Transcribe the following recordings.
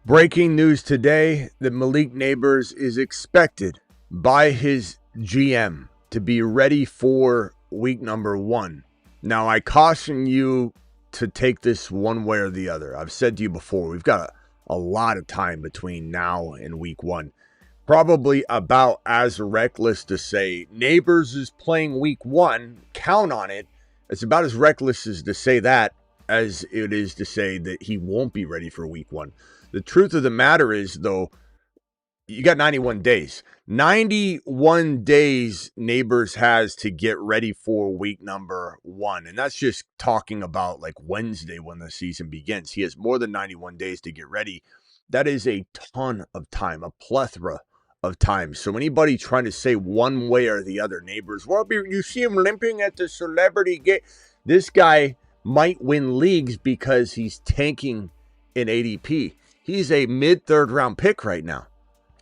Breaking news today that Malik Nabers is expected by his GM to be ready for week number 1. Now, I caution you to take this one way or the other. I've said to you before, we've got a lot of time between now and week 1. Probably about as reckless to say Nabers is playing week 1, count on it. It's about as reckless as to say that as it is to say that he won't be ready for week 1. The truth of the matter is, though, you got 91 days. 91 days Nabers has to get ready for week number 1. And that's just talking about like Wednesday when the season begins. He has more than 91 days to get ready. That is a ton of time, a plethora of time. So anybody trying to say one way or the other, Nabers, well, you see him limping at the celebrity game. This guy might win leagues because he's tanking in ADP. He's a mid-third round pick right now.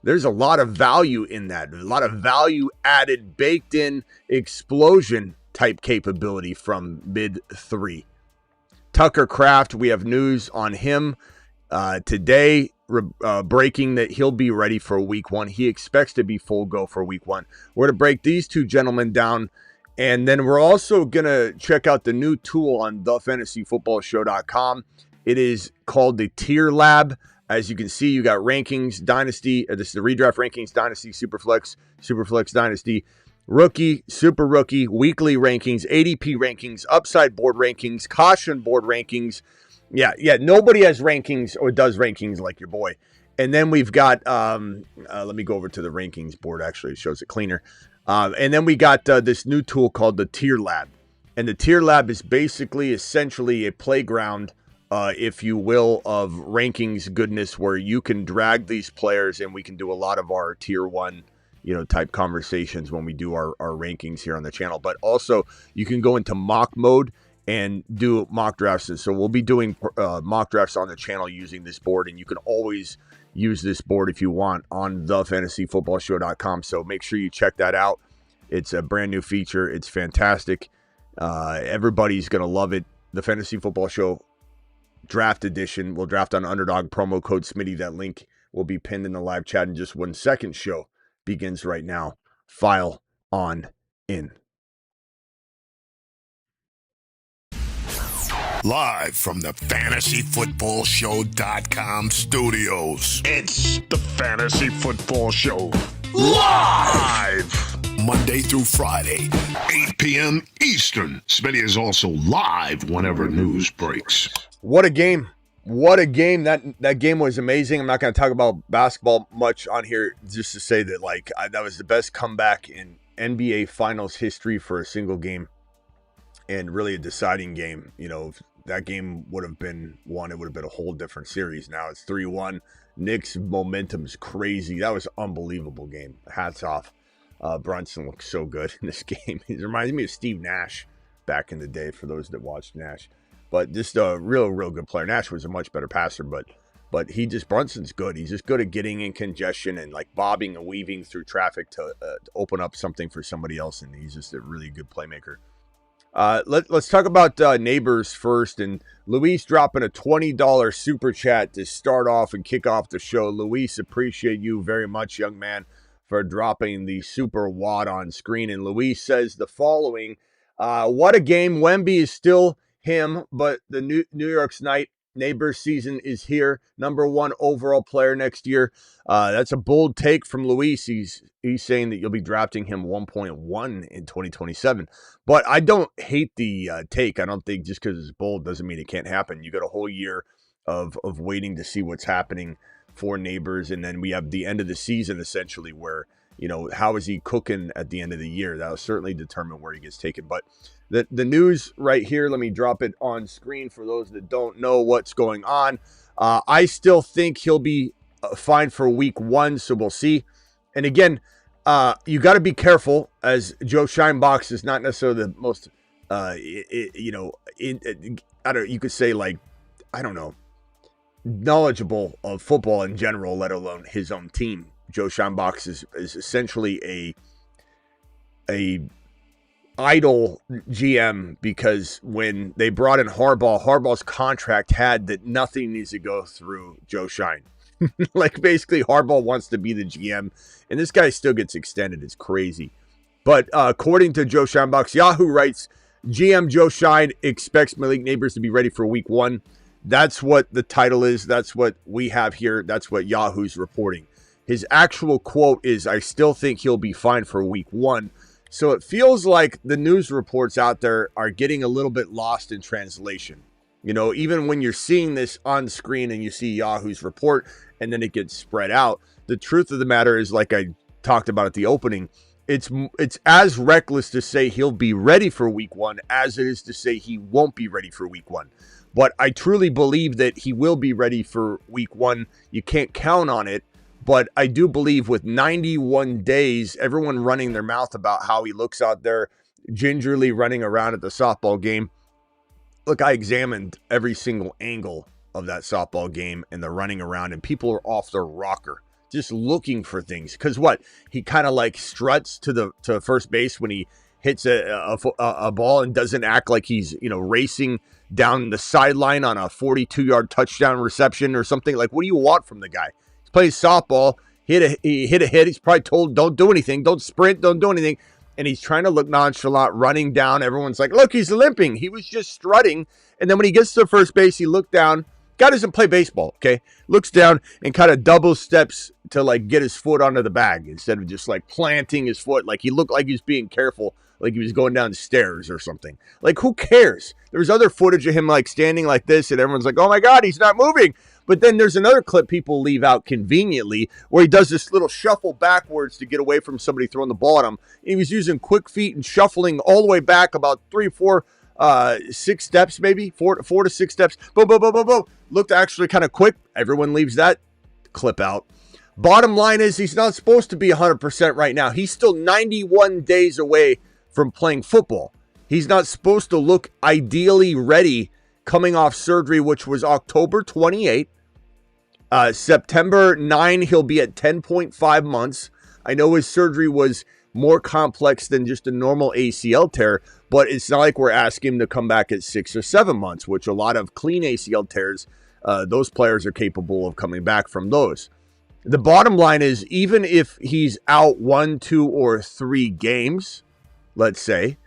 There's a lot of value in that. There's a lot of value added, baked in explosion type capability from mid-3. Tucker Kraft, we have news on him today, breaking that he'll be ready for week 1. He expects to be full go for week 1. We're going to break these two gentlemen down, and then we're also going to check out the new tool on thefantasyfootballshow.com. It is called the Tier Lab. As you can see, you got rankings, dynasty. This is the redraft rankings, dynasty, superflex, superflex, dynasty, rookie, super rookie, weekly rankings, ADP rankings, upside board rankings, caution board rankings. Yeah. Nobody has rankings or does rankings like your boy. And then we've got, let me go over to the rankings board. Actually, it shows it cleaner. And then we got this new tool called the Tier Lab. And the Tier Lab is basically essentially a playground, if you will, of rankings goodness, where you can drag these players and we can do a lot of our tier 1, type conversations when we do our rankings here on the channel. But also you can go into mock mode and do mock drafts. And so we'll be doing mock drafts on the channel using this board, and you can always use this board if you want on thefantasyfootballshow.com. So make sure you check that out. It's a brand new feature. It's fantastic. Everybody's going to love it. The Fantasy Football Show Draft Edition. We'll draft on Underdog, promo code Smitty. That link will be pinned in the live chat in just 1 second. Show begins right now. File on in. Live from the FantasyFootballShow.com studios. It's the Fantasy Football Show. Live! Monday through Friday, 8 p.m. Eastern. Smitty is also live whenever news breaks. What a game. What a game. That game was amazing. I'm not going to talk about basketball much on here, just to say that that was the best comeback in NBA Finals history for a single game, and really a deciding game. If that game would have been won, it would have been a whole different series. Now it's 3-1. Knicks' momentum's crazy. That was an unbelievable game. Hats off. Brunson looks so good in this game. He reminds me of Steve Nash back in the day, for those that watched Nash. But just a real good player. Nash was a much better passer, but Brunson's good. He's just good at getting in congestion and bobbing and weaving through traffic to open up something for somebody else, and he's just a really good playmaker. Let's talk about Nabers first, and Luis dropping a $20 super chat to start off and kick off the show. Luis, appreciate you very much, young man, for dropping the super wad on screen. And Luis says the following: what a game. Wemby is still him, but the New York's Nabers season is here. Number 1 overall player next year. That's a bold take from Luis. He's saying that you'll be drafting him 1.1 in 2027. But I don't hate the take. I don't think just because it's bold doesn't mean it can't happen. You got a whole year of waiting to see what's happening for Nabers, and then we have the end of the season essentially, where how is he cooking at the end of the year? That'll certainly determine where he gets taken. But the news right here, let me drop it on screen for those that don't know what's going on. I still think he'll be fine for week 1, so we'll see. And again, you got to be careful, as Joe Scheinbox is not necessarily the most, you could say knowledgeable of football in general, let alone his own team. Joe Scheinbox is essentially a idle GM, because when they brought in Harbaugh's contract had that nothing needs to go through Joe Schein. Like basically Harbaugh wants to be the GM, and this guy still gets extended. It's crazy. But according to Joe Scheinbach's Yahoo writes, GM Joe Schein expects Malik Nabers to be ready for week 1. That's what the title is. That's what we have here. That's what Yahoo's reporting. His actual quote is, I still think he'll be fine for week 1. So it feels like the news reports out there are getting a little bit lost in translation. You know, even when you're seeing this on screen and you see Yahoo's report and then it gets spread out, the truth of the matter is, like I talked about at the opening, it's as reckless to say he'll be ready for week 1 as it is to say he won't be ready for week 1. But I truly believe that he will be ready for week 1. You can't count on it. But I do believe with 91 days, everyone running their mouth about how he looks out there gingerly running around at the softball game. Look, I examined every single angle of that softball game and the running around, and people are off their rocker just looking for things. Because what? He kind of like struts to first base when he hits a ball and doesn't act like he's, you know, racing down the sideline on a 42-yard touchdown reception or something. Like, what do you want from the guy? Plays softball, he hit a hit. He's probably told, don't do anything, don't sprint, don't do anything. And he's trying to look nonchalant, running down. Everyone's like, look, he's limping. He was just strutting. And then when he gets to first base, he looked down. Guy doesn't play baseball, okay? Looks down and kind of double steps to like get his foot onto the bag instead of just like planting his foot. Like he looked like he was being careful, like he was going down stairs or something. Like, who cares? There's other footage of him like standing like this and everyone's like, oh my God, he's not moving. But then there's another clip people leave out conveniently where he does this little shuffle backwards to get away from somebody throwing the ball at him. He was using quick feet and shuffling all the way back about 3, 4, 6 steps, maybe 4 to 6 steps. Boom, boom, boom, boom, boom. Looked actually kind of quick. Everyone leaves that clip out. Bottom line is he's not supposed to be 100% right now. He's still 91 days away from playing football. He's not supposed to look ideally ready coming off surgery, which was October 28. September 9, he'll be at 10.5 months. I know his surgery was more complex than just a normal ACL tear, but it's not like we're asking him to come back at 6 or 7 months, which a lot of clean ACL tears, those players are capable of coming back from those. The bottom line is, even if he's out 1, 2, or 3 games, let's say,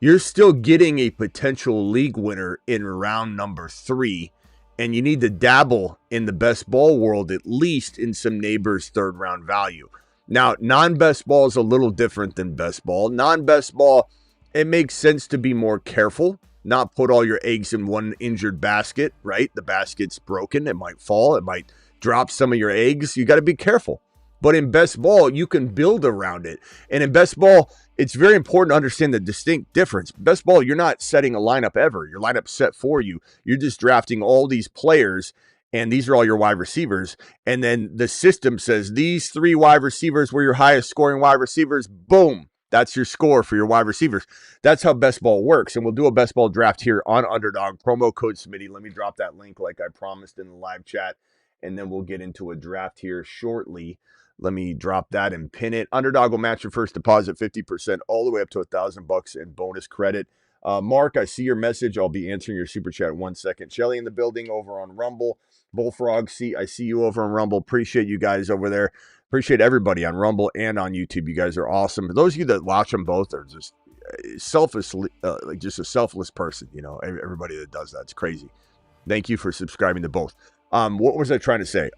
you're still getting a potential league winner in round number 3, and you need to dabble in the best ball world, at least in some Nabers' third round value. Now, non-best ball is a little different than best ball. Non-best ball, it makes sense to be more careful, not put all your eggs in one injured basket, right? The basket's broken. It might fall. It might drop some of your eggs. You got to be careful. But in best ball, you can build around it. And in best ball, it's very important to understand the distinct difference. Best ball, you're not setting a lineup ever. Your lineup's set for you. You're just drafting all these players, and these are all your wide receivers. And then the system says these 3 wide receivers were your highest scoring wide receivers. Boom. That's your score for your wide receivers. That's how best ball works. And we'll do a best ball draft here on Underdog. Promo code Smitty. Let me drop that link like I promised in the live chat. And then we'll get into a draft here shortly. Let me drop that and pin it. Underdog will match your first deposit 50% all the way up to $1,000 in bonus credit. Mark, I see your message. I'll be answering your super chat in 1 second. Shelly in the building over on Rumble. Bullfrog, I see you over on Rumble. Appreciate you guys over there. Appreciate everybody on Rumble and on YouTube. You guys are awesome. For those of you that watch them both are just selfish, like just a selfless person. You know, everybody that does that. It's crazy. Thank you for subscribing to both. What was I trying to say?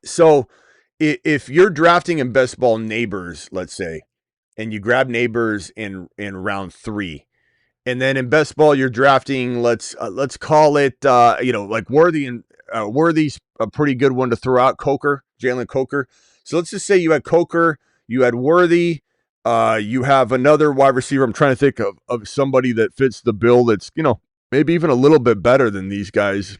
So if you're drafting in best ball Nabers, let's say, and you grab Nabers in round 3, and then in best ball you're drafting, let's call it like Worthy, and Worthy's a pretty good one to throw out. Jalen Coker. So let's just say you had Coker, you had Worthy, you have another wide receiver. I'm trying to think of somebody that fits the bill that's, maybe even a little bit better than these guys.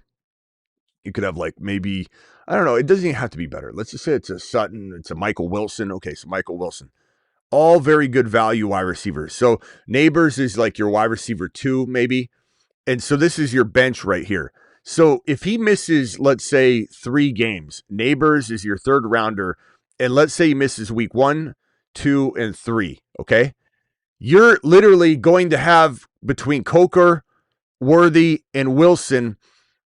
You could have like maybe, I don't know, it doesn't even have to be better. Let's just say it's a Sutton, it's a Michael Wilson. Okay, so Michael Wilson. All very good value wide receivers. So Nabers is like your wide receiver 2, maybe. And so this is your bench right here. So if he misses, let's say, 3 games, Nabers is your third rounder. And let's say he misses week 1, 2, and 3. Okay. You're literally going to have between Coker, Worthy, and Wilson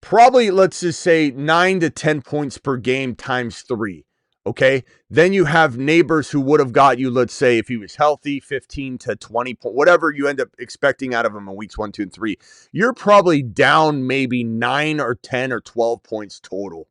probably, let's just say 9 to 10 points per game times 3. Okay. Then you have Nabers who would have got you, let's say, if he was healthy, 15 to 20, whatever you end up expecting out of him in weeks 1, 2, and 3. You're probably down maybe 9 or 10 or 12 points total.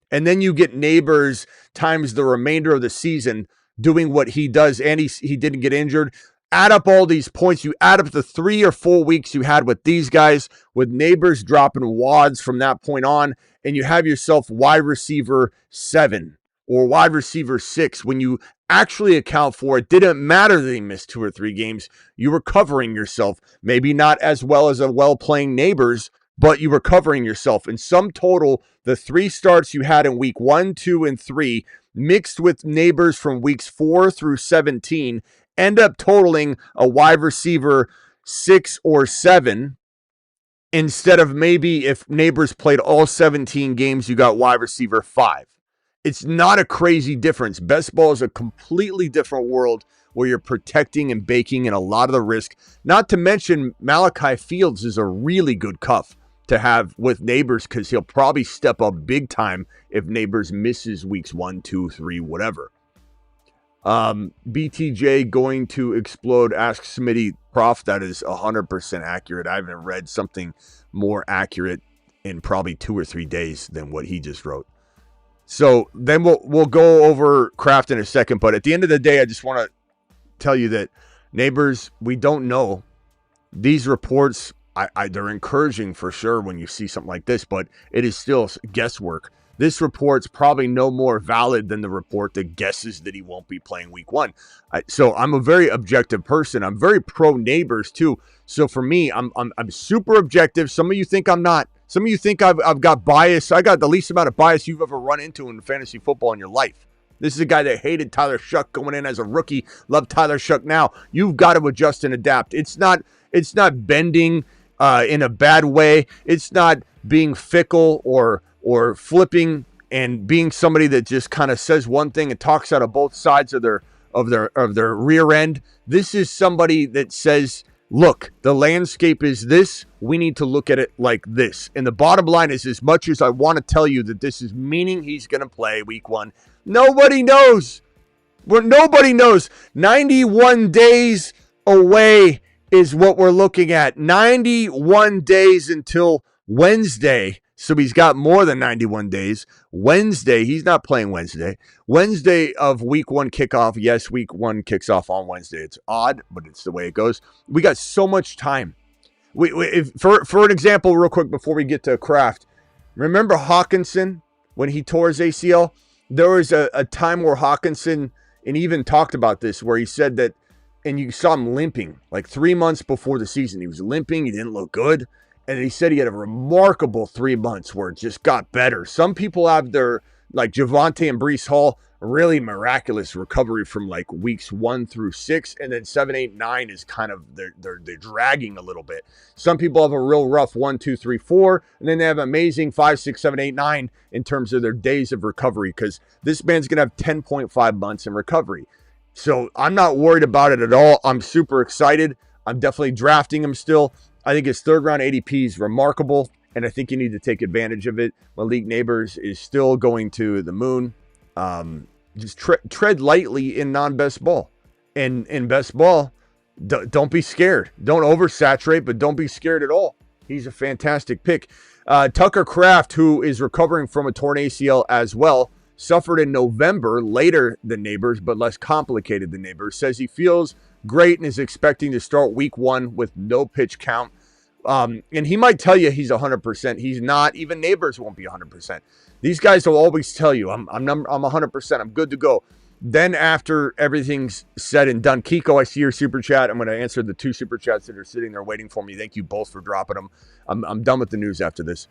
And then you get Nabers times the remainder of the season doing what he does, and he didn't get injured. Add up all these points. You add up the 3 or 4 weeks you had with these guys, with Nabers dropping wads from that point on, and you have yourself wide receiver 7 or wide receiver 6. When you actually account for it, didn't matter that he missed 2 or 3 games. You were covering yourself. Maybe not as well as a well-playing Nabers, but you were covering yourself. In sum total, the 3 starts you had in week 1, 2, and 3, mixed with Nabers from weeks 4 through 17, end up totaling a wide receiver 6 or 7, instead of maybe if Nabers played all 17 games, you got wide receiver 5. It's not a crazy difference. Best ball is a completely different world where you're protecting and baking in a lot of the risk. Not to mention Malachi Fields is a really good cuff to have with Nabers, because he'll probably step up big time if Nabers misses weeks 1, 2, 3, whatever. BTJ going to explode, ask Smitty. Kraft, that is 100% accurate. I haven't read something more accurate in probably 2 or 3 days than what he just wrote. So then we'll go over Kraft in a second, but at the end of the day, I just want to tell you that Nabers, we don't know. These reports, they're encouraging for sure when you see something like this, but it is still guesswork. This report's probably no more valid than the report that guesses that he won't be playing week 1. So I'm a very objective person. I'm very pro Nabers too. So for me, I'm super objective. Some of you think I'm not. Some of you think I've got bias. I got the least amount of bias you've ever run into in fantasy football in your life. This is a guy that hated Tyler Shuck going in as a rookie. Love Tyler Shuck now. You've got to adjust and adapt. It's not bending in a bad way. It's not being fickle or flipping and being somebody that just kind of says one thing and talks out of both sides of their rear end. This is somebody that says, look, the landscape is this. We need to look at it like this. And the bottom line is, as much as I want to tell you that this is meaning he's going to play week 1, nobody knows. Nobody knows. 91 days away is what we're looking at. 91 days until Wednesday. So he's got more than 91 days. Wednesday, he's not playing Wednesday. Wednesday of week 1 kickoff. Yes, week 1 kicks off on Wednesday. It's odd, but it's the way it goes. We got so much time. For an example, real quick before we get to Kraft, remember Hawkinson when he tore his ACL? There was a time where Hawkinson, and he even talked about this, where he said that, and you saw him limping like 3 months before the season. He was limping. He didn't look good. And he said he had a remarkable 3 months where it just got better. Some people have their, like Javonte and Breece Hall, really miraculous recovery from like weeks 1 through 6. And then 7, 8, 9 is kind of, they're dragging a little bit. Some people have a real rough 1, 2, 3, 4. And then they have amazing 5, 6, 7, 8, 9 in terms of their days of recovery. Because this man's going to have 10.5 months in recovery. So I'm not worried about it at all. I'm super excited. I'm definitely drafting him still. I think his 3rd round ADP is remarkable, and I think you need to take advantage of it. Malik Nabers is still going to the moon. Just tread lightly in non-best ball. And in best ball, don't be scared. Don't oversaturate, but don't be scared at all. He's a fantastic pick. Tucker Kraft, who is recovering from a torn ACL as well, suffered in November, later than Nabers, but less complicated than Nabers, says he feels great and is expecting to start week 1 with no pitch count. And he might tell you he's 100%. He's not. Even Nabers won't be 100%. These guys will always tell you, I'm 100%. I'm good to go. Then after everything's said and done, Kiko, I see your super chat. I'm going to answer the 2 super chats that are sitting there waiting for me. Thank you both for dropping them. I'm done with the news after this.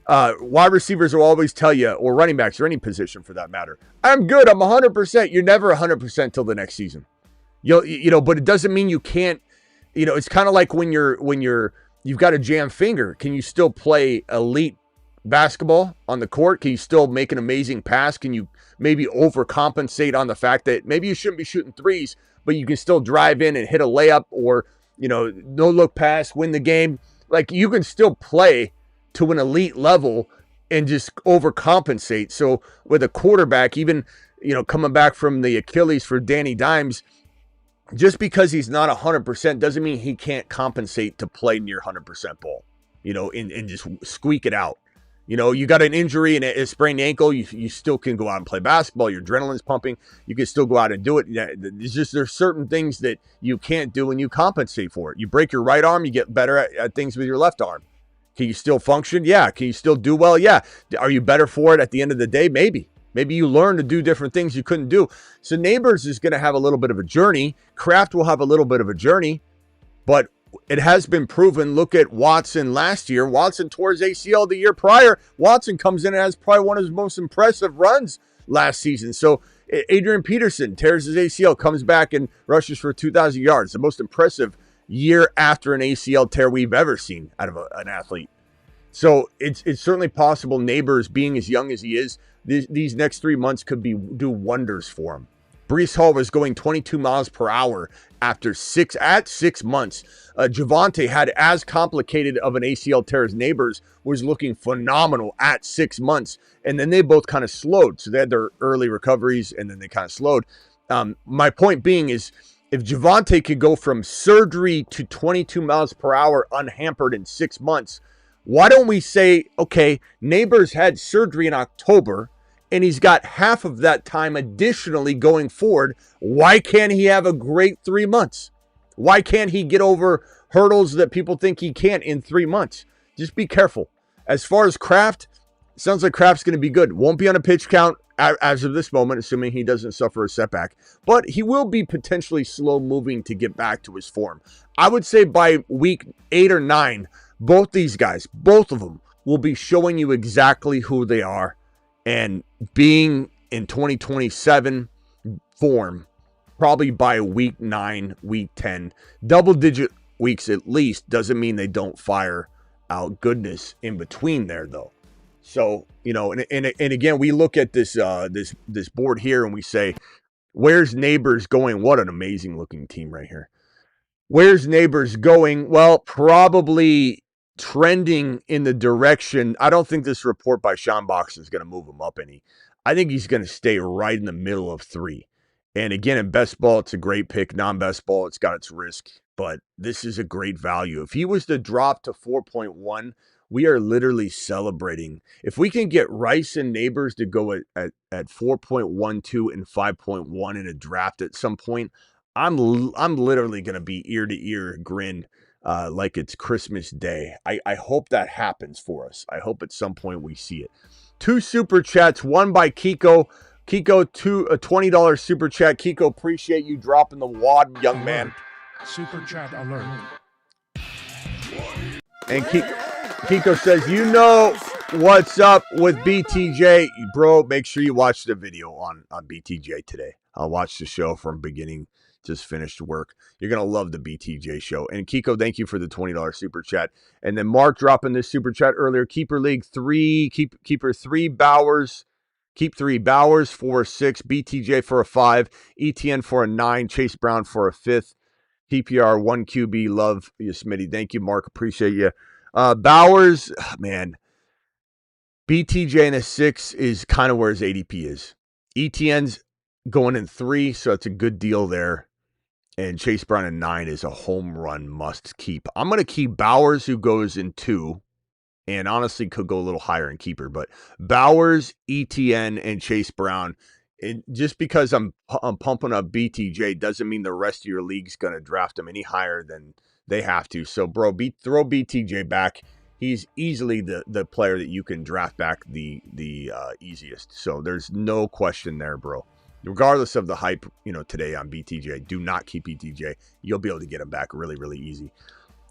Wide receivers will always tell you, or running backs, or any position for that matter, I'm good. I'm 100%. You're never 100% till the next season. But it doesn't mean you can't. It's kind of like when you've got a jammed finger. Can you still play elite basketball on the court? Can you still make an amazing pass? Can you maybe overcompensate on the fact that maybe you shouldn't be shooting threes, but you can still drive in and hit a layup, or no look pass, win the game? Like, you can still play to an elite level and just overcompensate. So with a quarterback, even, coming back from the Achilles for Danny Dimes, just because he's not 100% doesn't mean he can't compensate to play near 100% ball, and just squeak it out. You got an injury and a sprained ankle, you still can go out and play basketball. Your adrenaline's pumping. You can still go out and do it. There's certain things that you can't do and you compensate for it. You break your right arm, you get better at things with your left arm. Can you still function? Yeah. Can you still do well? Yeah. Are you better for it at the end of the day? Maybe. Maybe you learn to do different things you couldn't do. So Nabers is going to have a little bit of a journey. Kraft will have a little bit of a journey, but it has been proven. Look at Watson last year. Watson tore his ACL the year prior. Watson comes in and has probably one of his most impressive runs last season. So Adrian Peterson tears his ACL, comes back and rushes for 2,000 yards. The most impressive year after an ACL tear we've ever seen out of an athlete. So it's certainly possible. Nabers, being as young as he is, these next 3 months could do wonders for him. Breece Hall was going 22 miles per hour after 6 months. Javonte had as complicated of an ACL tear as Nabers, was looking phenomenal at 6 months. And then they both kind of slowed. So they had their early recoveries and then they kind of slowed. My point being is, if Javonte could go from surgery to 22 miles per hour unhampered in 6 months, why don't we say, okay, Nabers had surgery in October, and he's got half of that time additionally going forward. Why can't he have a great 3 months? Why can't he get over hurdles that people think he can't in 3 months? Just be careful. As far as Kraft, sounds like Kraft's going to be good. Won't be on a pitch count as of this moment, assuming he doesn't suffer a setback. But he will be potentially slow moving to get back to his form. I would say by week 8 or 9, both these guys, both of them, will be showing you exactly who they are. And being in 2027 form, probably by week 9, week 10, double-digit weeks at least, doesn't mean they don't fire out goodness in between there, though. So, and again, we look at this board here and we say, where's Nabers going? What an amazing-looking team right here. Where's Nabers going? Well, probably trending in the direction. I don't think this report by Sean Box is going to move him up any. I think he's going to stay right in the middle of 3. And again, in best ball, it's a great pick. Non-best ball, it's got its risk. But this is a great value. If he was to drop to 4.1, we are literally celebrating. If we can get Rice and Nabers to go at 4.12 and 5.1 in a draft at some point, I'm literally going to be ear to ear grin like it's Christmas Day. I hope that happens for us. I hope at some point we see it. 2 super chats, one by Kiko. Kiko, a $20 super chat. Kiko, appreciate you dropping the wad, young man. Super chat alert. And Kiko says, you know what's up with BTJ. Bro, make sure you watch the video on BTJ today. I'll watch the show from beginning. Just finished work. You're going to love the BTJ show. And Kiko, thank you for the $20 super chat. And then Mark dropping this super chat earlier. Keeper League 3, Keeper 3 Bowers. Keep 3 Bowers for a 6. BTJ for a 5. ETN for a 9. Chase Brown for a 5th. PPR 1 QB. Love you, Smitty. Thank you, Mark. Appreciate you. Bowers, man. BTJ in a 6 is kind of where his ADP is. ETN's going in 3, so it's a good deal there. And Chase Brown in 9 is a home run must keep. I'm going to keep Bowers, who goes in 2, and honestly could go a little higher in keeper. But Bowers, ETN, and Chase Brown, just because I'm pumping up BTJ doesn't mean the rest of your league's going to draft him any higher than they have to. So, bro, throw BTJ back. He's easily the player that you can draft back the easiest. So there's no question there, bro. Regardless of the hype, today on BTJ, do not keep BTJ. You'll be able to get him back really, really easy.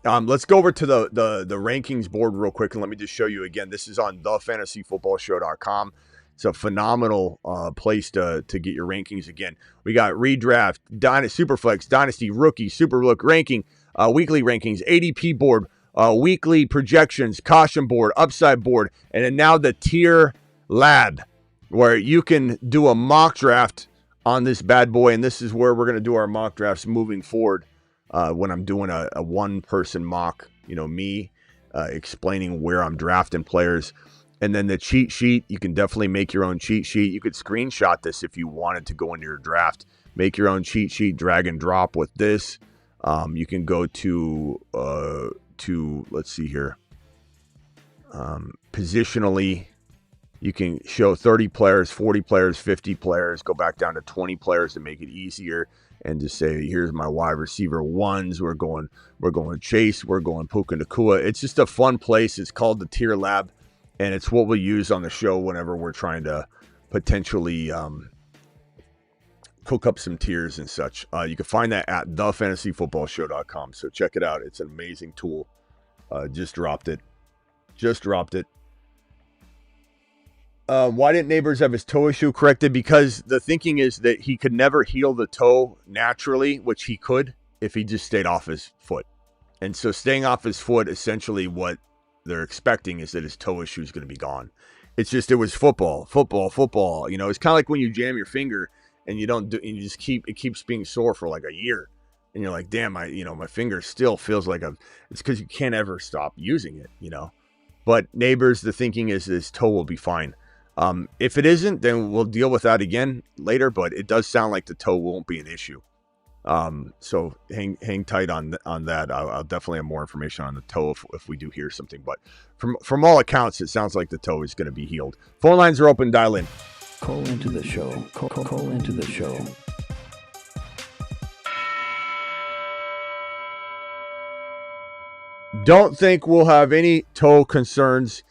Let's go over to the rankings board real quick, and let me just show you again. This is on thefantasyfootballshow.com. It's a phenomenal place to get your rankings. Again, we got redraft, Superflex, Dynasty, Rookie, Superlook ranking, weekly rankings, ADP board, weekly projections, caution board, upside board, and then now the tier lab, where you can do a mock draft on this bad boy. And this is where we're going to do our mock drafts moving forward when I'm doing a one-person mock, me, explaining where I'm drafting players. And then the cheat sheet, you can definitely make your own cheat sheet. You could screenshot this if you wanted to go into your draft. Make your own cheat sheet, drag and drop with this. You can go to let's see here, positionally. You can show 30 players, 40 players, 50 players, go back down to 20 players to make it easier, and just say, here's my wide receiver ones. We're going Chase. We're going Puka Nacua. It's just a fun place. It's called the Tier Lab, and it's what we use on the show whenever we're trying to potentially cook up some tiers and such. You can find that at thefantasyfootballshow.com. So check it out. It's an amazing tool. Just dropped it. Why didn't Nabers have his toe issue corrected? Because the thinking is that he could never heal the toe naturally, which he could if he just stayed off his foot. And so staying off his foot, essentially what they're expecting is that his toe issue is going to be gone. It's just, it was football. You know, it's kind of like when you jam your finger and it keeps being sore for like a year. And you're like, damn, my finger still feels like it's because you can't ever stop using it, you know. But Nabers, the thinking is his toe will be fine. If it isn't, then we'll deal with that again later, but it does sound like the toe won't be an issue. So hang tight on that. I'll definitely have more information on the toe if we do hear something, but from all accounts, it sounds like the toe is going to be healed. Phone lines are open. Dial in. Call into the show. Call into the show. Don't think we'll have any toe concerns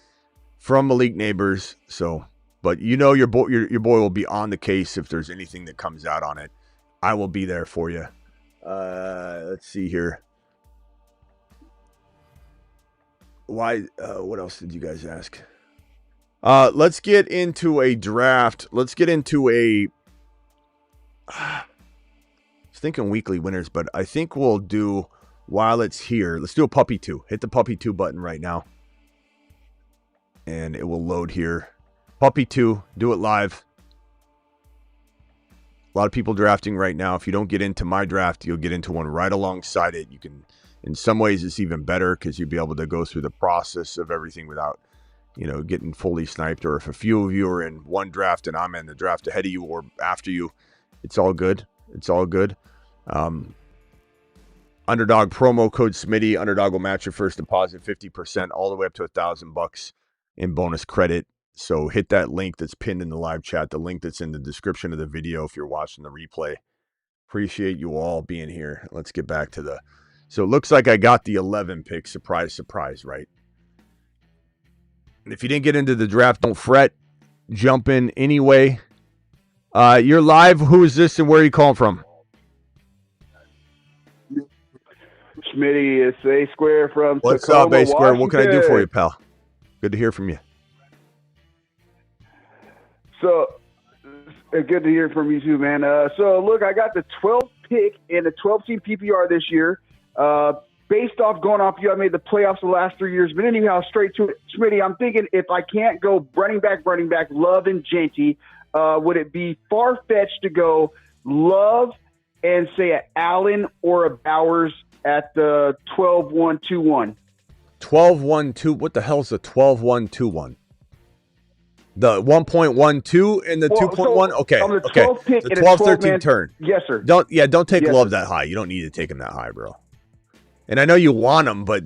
from Malik Nabers. So, but you know your boy will be on the case if there's anything that comes out on it. I will be there for you. Let's see here. What else did you guys ask? Let's get into a draft. I was thinking weekly winners, but I think we'll do, while it's here, let's do a puppy 2. Hit the puppy 2 button right now. And it will load here. Puppy 2, do it live. A lot of people drafting right now. If you don't get into my draft, you'll get into one right alongside it. You can, in some ways, it's even better because you'll be able to go through the process of everything without, getting fully sniped. Or if a few of you are in one draft and I'm in the draft ahead of you or after you, it's all good. Underdog promo code Smitty. Underdog will match your first deposit 50% all the way up to $1,000 in bonus credit. So hit that link that's pinned in the live chat, the link that's in the description of the video if you're watching the replay. Appreciate you all being here. Let's get back to so it looks like I got the 11 pick. Surprise, surprise, right? And if you didn't get into the draft, don't fret. Jump in anyway. You're live. Who is this and where are you calling from? Smitty, it's A Square from What's Tacoma, up, A Square? Washington. What can I do for you, pal? Good to hear from you. So, good to hear from you too, man. So, look, I got the 12th pick in the 12-team PPR this year. Based off going off you, I made the playoffs the last 3 years. But anyhow, straight to it. Smitty, I'm thinking if I can't go running back, Love and Genty, would it be far-fetched to go Love and say a Allen or a Bowers at the 12-1-2-1? 12-1-2. What the hell is the 12-1-2-1? The 1.12 and the 2.1? Okay. On the 12th okay. pick The in a 12-13 turn. Yes, sir. Don't take Yes, Love sir. that high. You don't need to take him that high, bro. And I know you want him, but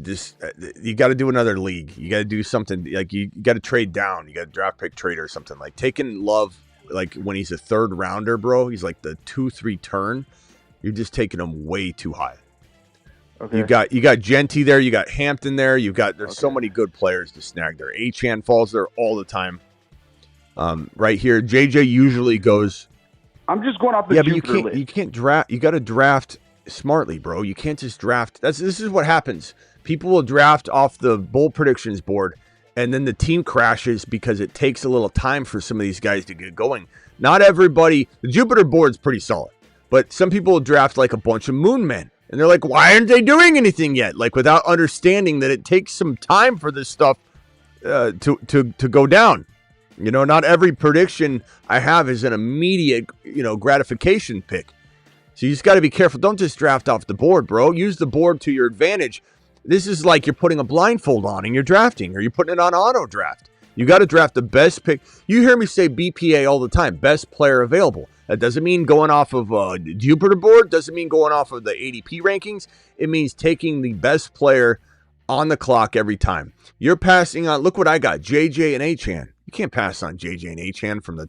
you got to do another league. You got to do something like you got to trade down. You got to draft pick trade or something. Like taking Love, like when he's a third rounder, bro, he's like the 2-3 turn. You're just taking him way too high. Okay. You got Genty there. You got Hampton there. There's so many good players to snag there. Achane falls there all the time. Right here, JJ usually goes. I'm just going off the Jupiter but list. you can't draft. You got to draft smartly, bro. You can't just draft. This is what happens. People will draft off the bold predictions board, and then the team crashes because it takes a little time for some of these guys to get going. Not everybody. The Jupiter board's pretty solid, but some people will draft like a bunch of moon men. And they're like, why aren't they doing anything yet? Like without understanding that it takes some time for this stuff to go down. Not every prediction I have is an immediate, gratification pick. So you just got to be careful. Don't just draft off the board, bro. Use the board to your advantage. This is like you're putting a blindfold on and you're drafting, or you're putting it on auto draft. You got to draft the best pick. You hear me say BPA all the time, best player available. That doesn't mean going off of Jupiter board. Doesn't mean going off of the ADP rankings. It means taking the best player on the clock every time. You're passing on. Look what I got, JJ and Achane. You can't pass on JJ and Achane from the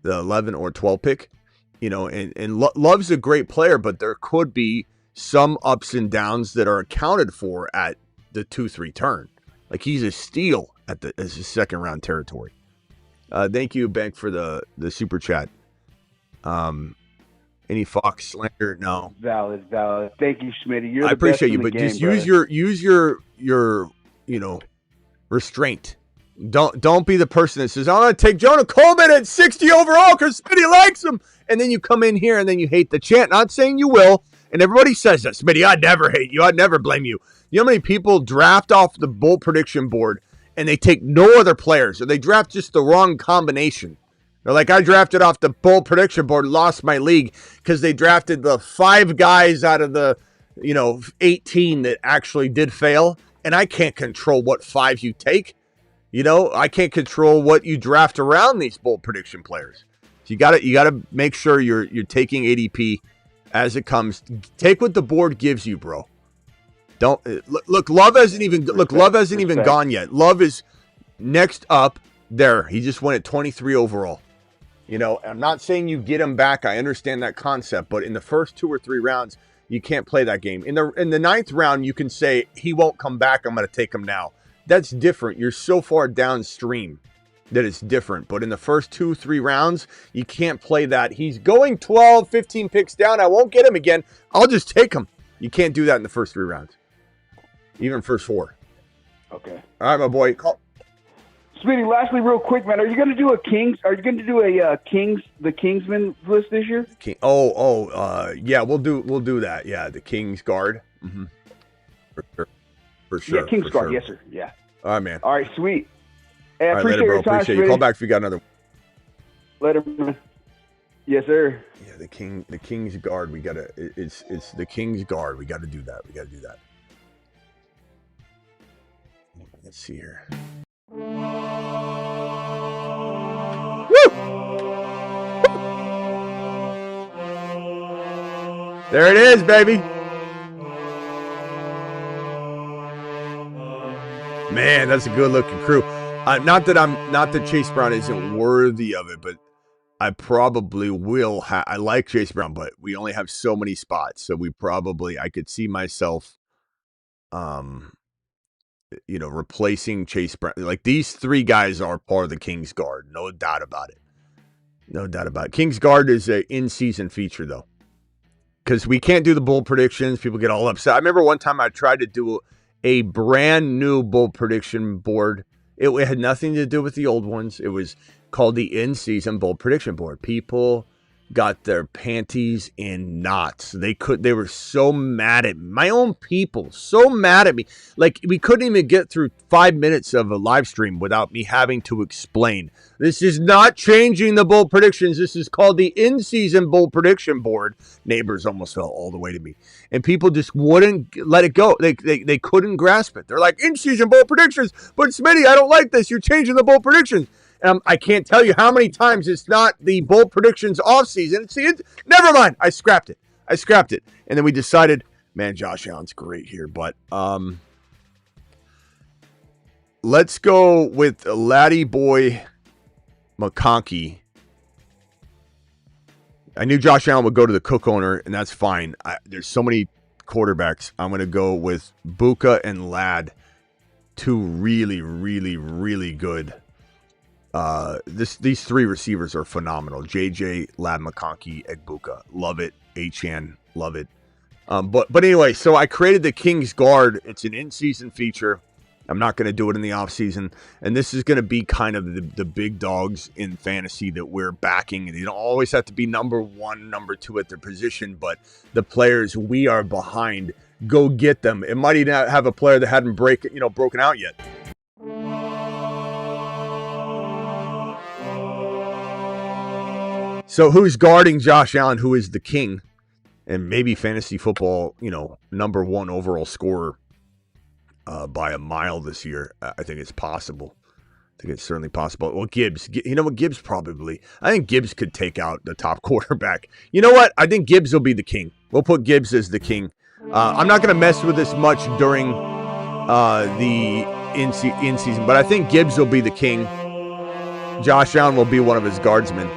11 or 12 pick. You know, and Love's a great player, but there could be some ups and downs that are accounted for at the 2-3 turn. Like he's a steal as a second round territory. Thank you, Bank, for the super chat. Any Fox slander? No. Valid. Thank you, Smitty. You're I the appreciate best you, in the but game, just brother. use your restraint. Don't be the person that says, I'm going to take Jonah Coleman at 60 overall because Smitty likes him. And then you come in here and then you hate the chant. Not saying you will. And everybody says that, Smitty, I'd never hate you. I'd never blame you. You know how many people draft off the bold prediction board and they take no other players, or they draft just the wrong combination? They're like, I drafted off the bold prediction board, lost my league because they drafted the 5 guys out of the 18 that actually did fail. And I can't control what 5 you take. I can't control what you draft around these bold prediction players. So you gotta make sure you're taking ADP as it comes. Take what the board gives you, bro. Don't look. Love hasn't even gone yet. Love is next up there. He just went at 23 overall. I'm not saying you get him back. I understand that concept, but in the first 2 or 3 rounds, you can't play that game. In the 9th round, you can say he won't come back. I'm going to take him now. That's different. You're so far downstream that it's different. But in the first 2-3 rounds, you can't play that. He's going 12, 15 picks down. I won't get him again. I'll just take him. You can't do that in the first 3 rounds. Even first 4. Okay. All right, my boy. Smitty, lastly, real quick, man, are you going to do a Kings? Are you going to do a the Kingsman list this year? Yeah, we'll do that. Yeah, the Kings guard. Mm-hmm. For sure. Yeah, Kings guard. Sure. Yes, sir. Yeah. All right, man. All right, sweet. Hey, I All right, appreciate later, bro. your time, Appreciate you. Smitty. Call back if you got another. Later, man. Yes, sir. Yeah, the Kings guard. We gotta. It's the Kings guard. We gotta do that. Let's see here. There it is, baby. Man, that's a good-looking crew. Not that Chase Brown isn't worthy of it, but I probably will. I like Chase Brown, but we only have so many spots, so I could see myself, replacing Chase Brown. Like these 3 guys are part of the Kings guard, no doubt about it. Kings guard is an in-season feature though. Because we can't do the bold predictions. People get all upset. I remember one time I tried to do a brand new bold prediction board. It had nothing to do with the old ones. It was called the in-season bold prediction board. People got their panties in knots. They were so mad at me. My own people, so mad at me. Like, we couldn't even get through 5 minutes of a live stream without me having to explain. This is not changing the bold predictions. This is called the in-season bold prediction board. Neighbors almost fell all the way to me. And people just wouldn't let it go. They couldn't grasp it. They're like, in-season bold predictions. But Smitty, I don't like this. You're changing the bold predictions. And I can't tell you how many times it's not the bold predictions off season. Never mind. I scrapped it. And then we decided, man, Josh Allen's great here. But let's go with Laddie Boy McConkey. I knew Josh Allen would go to the Cook owner, and that's fine. There's so many quarterbacks. I'm going to go with Buka and Ladd. 2 really, really, really good. These 3 receivers are phenomenal. JJ, Ladd, McConkey, Egbuka. Love it. Achane, love it. But anyway, so I created the Kings guard. It's an in-season feature. I'm not going to do it in the offseason. And this is going to be kind of the big dogs in fantasy that we're backing. And you don't always have to be number 1, number 2 at their position, but the players we are behind, go get them. It might even have a player that hadn't broken out yet. So who's guarding Josh Allen, who is the king and maybe fantasy football, number 1 overall scorer by a mile this year. I think it's possible. I think it's certainly possible. Well, Gibbs, you know what? Gibbs probably. I think Gibbs could take out the top quarterback. You know what? I think Gibbs will be the king. We'll put Gibbs as the king. I'm not going to mess with this much during the in-season, but I think Gibbs will be the king. Josh Allen will be one of his guardsmen.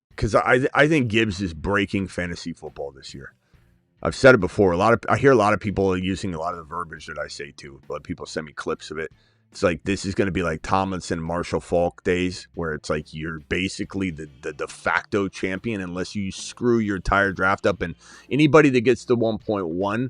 Because I think Gibbs is breaking fantasy football this year. I've said it before. I hear a lot of people using a lot of the verbiage that I say too. But people send me clips of it. It's like this is going to be like Tomlinson, Marshall Faulk days, where it's like you're basically the de facto champion unless you screw your entire draft up. And anybody that gets to 1.1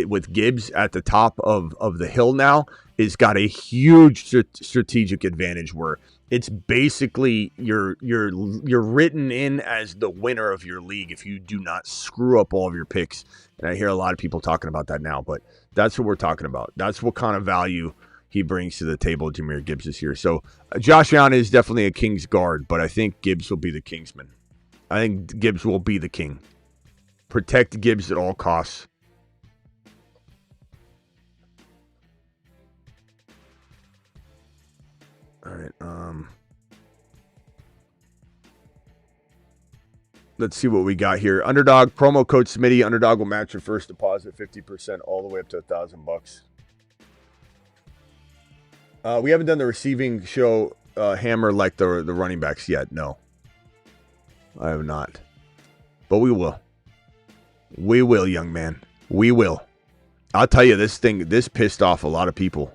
with Gibbs at the top of the hill now is got a huge strategic advantage where it's basically you're written in as the winner of your league if you do not screw up all of your picks. And I hear a lot of people talking about that now, but that's what we're talking about. That's what kind of value he brings to the table. Jahmyr Gibbs is here. So Josh Allen is definitely a king's guard, but I think Gibbs will be the kingsman. I think Gibbs will be the king. Protect Gibbs at all costs. All right. Let's see what we got here. Underdog, promo code Smitty. Underdog will match your first deposit 50% all the way up to $1,000. We haven't done the receiving show hammer like the running backs yet. No, I have not. But we will. We will, young man. We will. I'll tell you, this pissed off a lot of people.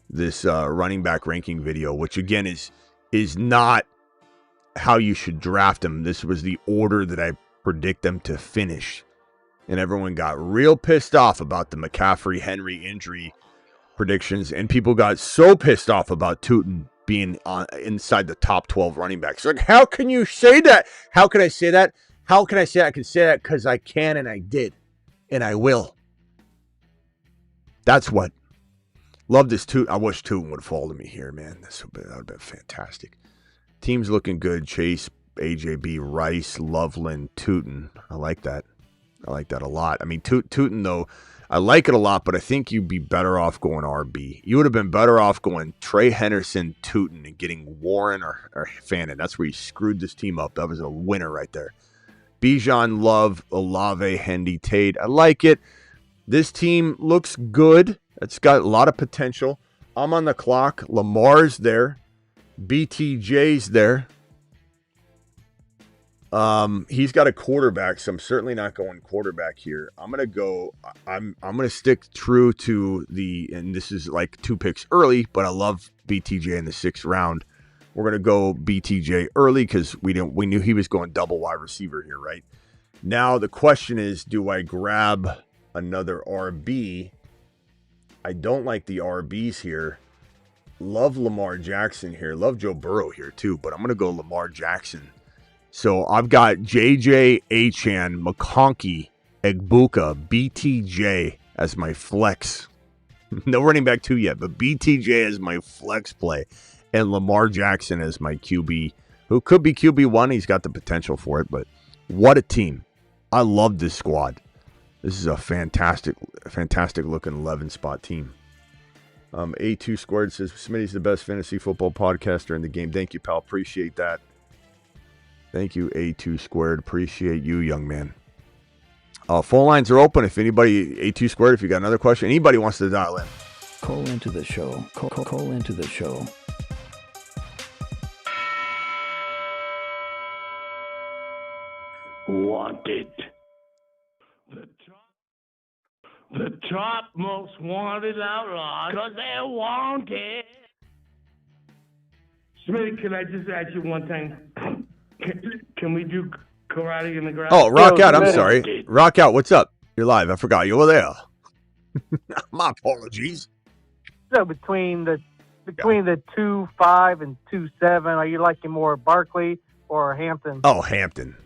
This running back ranking video, which again is not how you should draft them. This was the order that I predict them to finish. And everyone got real pissed off about the McCaffrey-Henry injury predictions, and people got so pissed off about Tootin being inside the top 12 running backs. Like, how can you say that? How can I say that? How can I say that? I can say that because I can, and I did, and I will. That's what. Love this Tootin. I wish Tootin would fall to me here, man. That would have been fantastic. Team's looking good. Chase, AJB, Rice, Loveland, Tootin. I like that. I like that a lot. I mean, Tootin, though, I like it a lot, but I think you'd be better off going RB. You would have been better off going Trey Henderson, Tootin, and getting Warren or Fannin. That's where you screwed this team up. That was a winner right there. Bijan, Love, Olave, Hendy, Tate. I like it. This team looks good. It's got a lot of potential. I'm on the clock. Lamar's there. BTJ's there. He's got a quarterback, so I'm certainly not going quarterback here. I'm gonna stick true to and this is like 2 picks early, but I love BTJ in the 6th round. We're gonna go BTJ early because we knew he was going double wide receiver here, right? Now the question is, do I grab another RB? I don't like the RBs here. Love Lamar Jackson here. Love Joe Burrow here too, but I'm gonna go Lamar Jackson. So I've got JJ, Achane, McConkey, Egbuka, BTJ as my flex. No running back 2 yet, but BTJ as my flex play. And Lamar Jackson as my QB, who could be QB1. He's got the potential for it, but what a team. I love this squad. This is a fantastic looking 11-spot team. A2 Squared says, Smitty's the best fantasy football podcaster in the game. Thank you, pal. Appreciate that. Thank you, A2 Squared. Appreciate you, young man. Phone lines are open. If anybody, A2 Squared, if you got another question, anybody wants to dial in. Call into the show. Call into the show. Wanted. The top most wanted outlaws, because they're wanted. Smitty, can I just ask you one thing? Can we do karate in the grass? Oh, rock out. I'm sorry. Rock out. What's up? You're live. I forgot you were there. My apologies. So between the 2.5 and 2.7, are you liking more Barkley or Hampton? Oh, Hampton.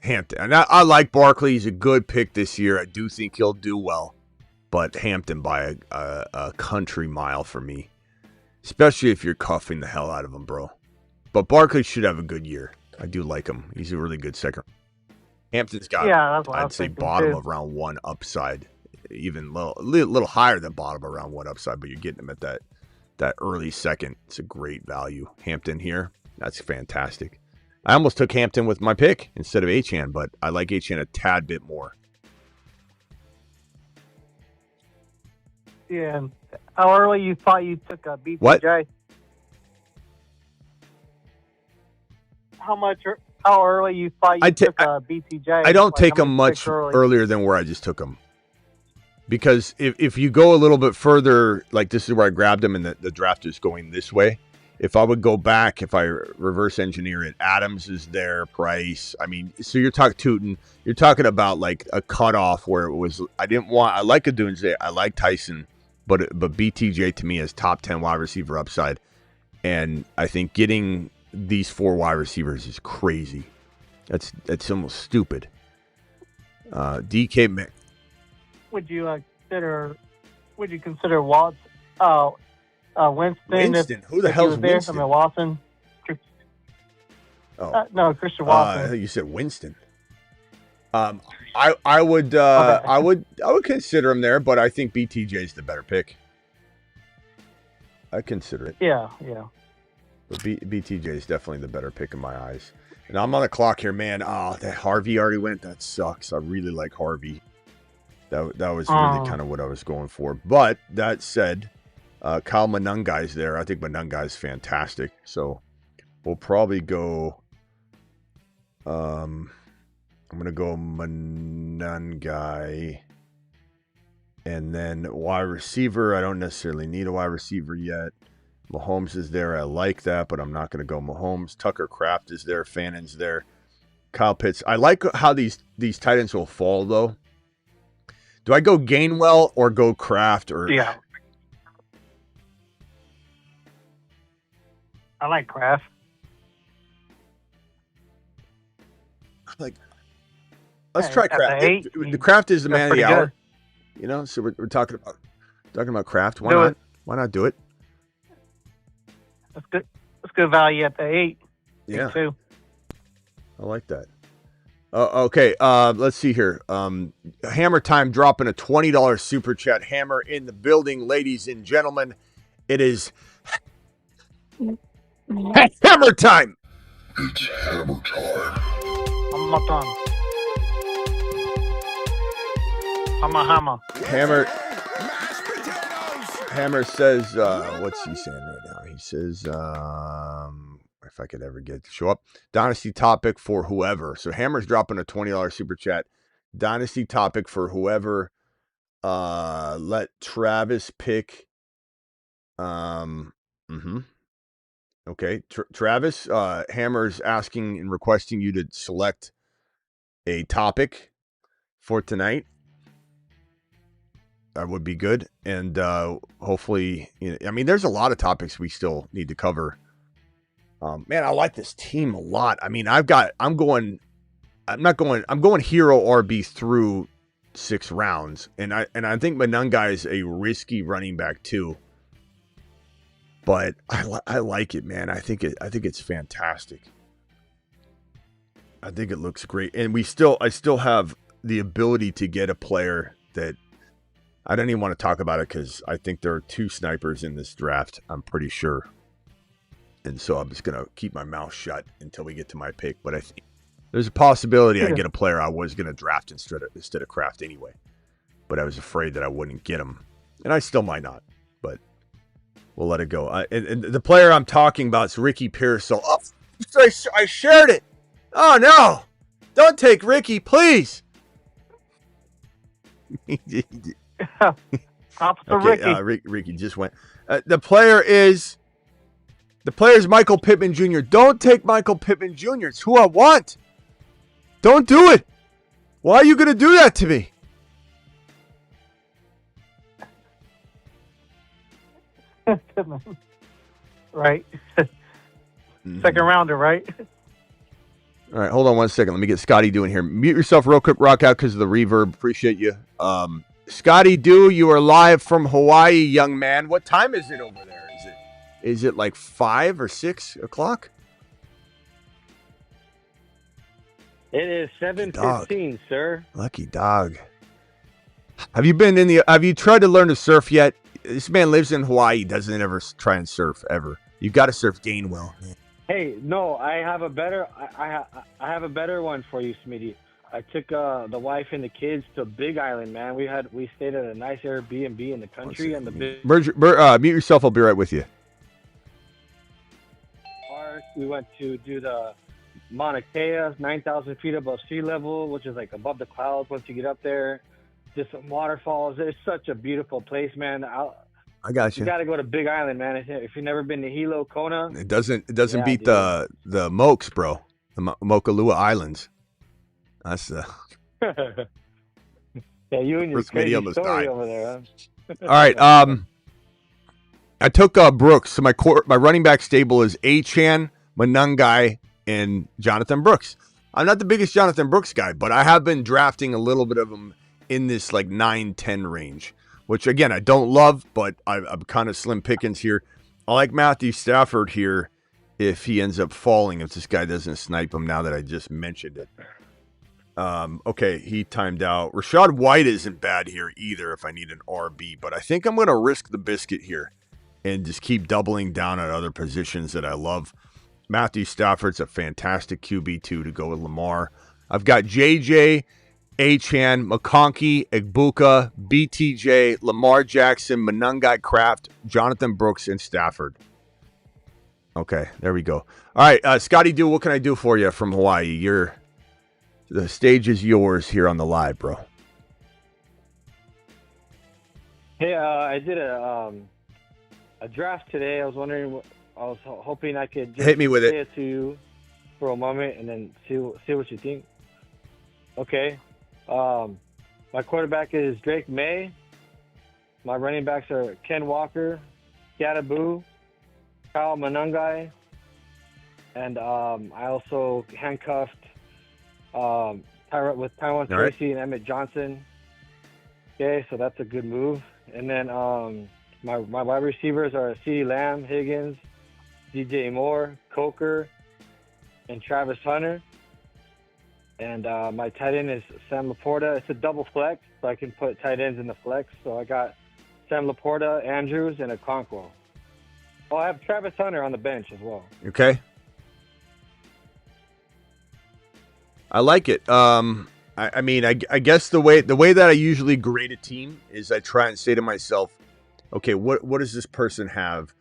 And I like Barkley. He's a good pick this year. I do think he'll do well, but Hampton by a country mile for me, especially if you're cuffing the hell out of him, bro. But Barkley should have a good year. I do like him. He's a really good second. Hampton's got, I'd say, bottom of round 1 upside even little higher than bottom of round 1 upside, but you're getting him at that early second. It's a great value. Hampton here, that's fantastic. I almost took Hampton with my pick instead of Achane, but I like Achane a tad bit more. Yeah. How early you thought you took a BTJ? What? How early you thought you took a BTJ? I don't take them much earlier than where I just took them. Because if you go a little bit further, like this is where I grabbed them and the draft is going this way. If I would go back, if I reverse engineer it, Adams is there, Price. I mean, so you're talking about like a cutoff where it was, I like Adunze, I like Tyson, but BTJ to me is top 10 wide receiver upside. And I think getting these 4 wide receivers is crazy. That's almost stupid. DK. Would you consider Watts? Winston. Who the hell's Winston? I mean, Watson. No, Christian Watson. I think you said Winston. I would consider him there, but I think BTJ is the better pick. I consider it. Yeah. But BTJ is definitely the better pick in my eyes. And I'm on the clock here, man. Oh, that Harvey already went. That sucks. I really like Harvey. That was really kind of what I was going for. But that said, Kyle Monungai's there. I think Monungai's fantastic. So we'll probably go. I'm gonna go Monungai, and then wide receiver. I don't necessarily need a wide receiver yet. Mahomes is there. I like that, but I'm not going to go Mahomes. Tucker Kraft is there. Fannon's there. Kyle Pitts. I like how these tight ends will fall, though. Do I go Gainwell or go Kraft? Yeah. I like Kraft. Let's try Kraft. The Kraft is the man of the hour. Good. You know, so we're talking about Kraft. Why not? Why not do it? That's good. That's good value at the 8. Yeah. Too. I like that. Okay. Let's see here. Hammer Time dropping a $20 super chat. Hammer in the building, ladies and gentlemen. It is Hammer Time. It's Hammer Time. I'm not done. Hammer says, what's he saying right now? He says, if I could ever get it to show up, Dynasty topic for whoever. So Hammer's dropping a $20 super chat. Dynasty topic for whoever. Let Travis pick. Okay. Travis, Hammer's asking and requesting you to select a topic for tonight. That would be good. And hopefully, I mean, there's a lot of topics we still need to cover. Man, I like this team a lot. I mean, I'm going hero RB through 6 rounds. And I think Monungai is a risky running back too. But I like it, man. I think it's fantastic. I think it looks great. And I still have the ability to get a player that I don't even want to talk about it because I think there are 2 snipers in this draft, I'm pretty sure. And so I'm just going to keep my mouth shut until we get to my pick. But I think there's a possibility I get a player I was going to draft instead of Kraft anyway. But I was afraid that I wouldn't get him. And I still might not, but we'll let it go. And the player I'm talking about is Ricky Pearsall. Oh, I shared it. Oh, no. Don't take Ricky, please. Okay, Ricky just went. The player is Michael Pittman Jr. Don't take Michael Pittman Jr. It's who I want. Don't do it. Why are you going to do that to me? Right. Second rounder, right? All right, hold on one second. Let me get Scotty doing here. Mute yourself real quick, Rock Out, because of the reverb. Appreciate you. Scotty Do, you are live from Hawaii, young man. What time is it over there? Is it like 5 or 6 o'clock? It is 7:15, sir. Lucky dog. Have you tried to learn to surf yet? This man lives in Hawaii. He doesn't ever try and surf ever. You got to surf Gainwell. Hey, no, I have a better one for you, Smitty. I took the wife and the kids to Big Island, man. We stayed at a nice Airbnb in the country and the big Mute yourself. I'll be right with you. park. We went to do the Mauna Kea, 9,000 feet above sea level, which is like above the clouds once you get up there. Just some waterfalls. It's such a beautiful place, man. I got you. You got to go to Big Island, man. If you've never been to Hilo, Kona. It doesn't beat dude. the Mokes, bro. The Mokalua Islands. That's Yeah, you and your First video crazy almost story died. over there. Huh? all right. I took Brooks. So my running back stable is Achan, Manungai, and Jonathan Brooks. I'm not the biggest Jonathan Brooks guy, but I have been drafting a little bit of him in this like 9-10 range, which again I don't love, but I'm kind of slim pickings here. I like Matthew Stafford here if he ends up falling, if this guy doesn't snipe him now that I just mentioned it. Okay, he timed out. Rashad White isn't bad here either if I need an RB, but I think I'm going to risk the biscuit here and just keep doubling down on other positions that I love. Matthew Stafford's a fantastic QB2 to go with Lamar. I've got JJ, Achan, McConkey, Egbuka, BTJ, Lamar Jackson, Manungai, Kraft, Jonathan Brooks, and Stafford. Okay, there we go. All right, Scotty Doo, what can I do for you from Hawaii? The stage is yours here on the live, bro. Hey, I did a draft today. I was hoping I could just hit me with say it to you for a moment and then see what you think. Okay. My quarterback is Drake May. My running backs are Ken Walker, Gadaboo, Kyle Manungai, and I also handcuffed with Tyrone Tracy and Emmett Johnson. Okay, so that's a good move. And then my wide receivers are CeeDee Lamb, Higgins, DJ Moore, Coker, and Travis Hunter. And my tight end is Sam Laporta. It's a double flex, so I can put tight ends in the flex. So I got Sam Laporta, Andrews, and Okonkwo. Oh, I have Travis Hunter on the bench as well. Okay. I like it. I mean, I guess the way that I usually grade a team is I try and say to myself, okay, what does this person have?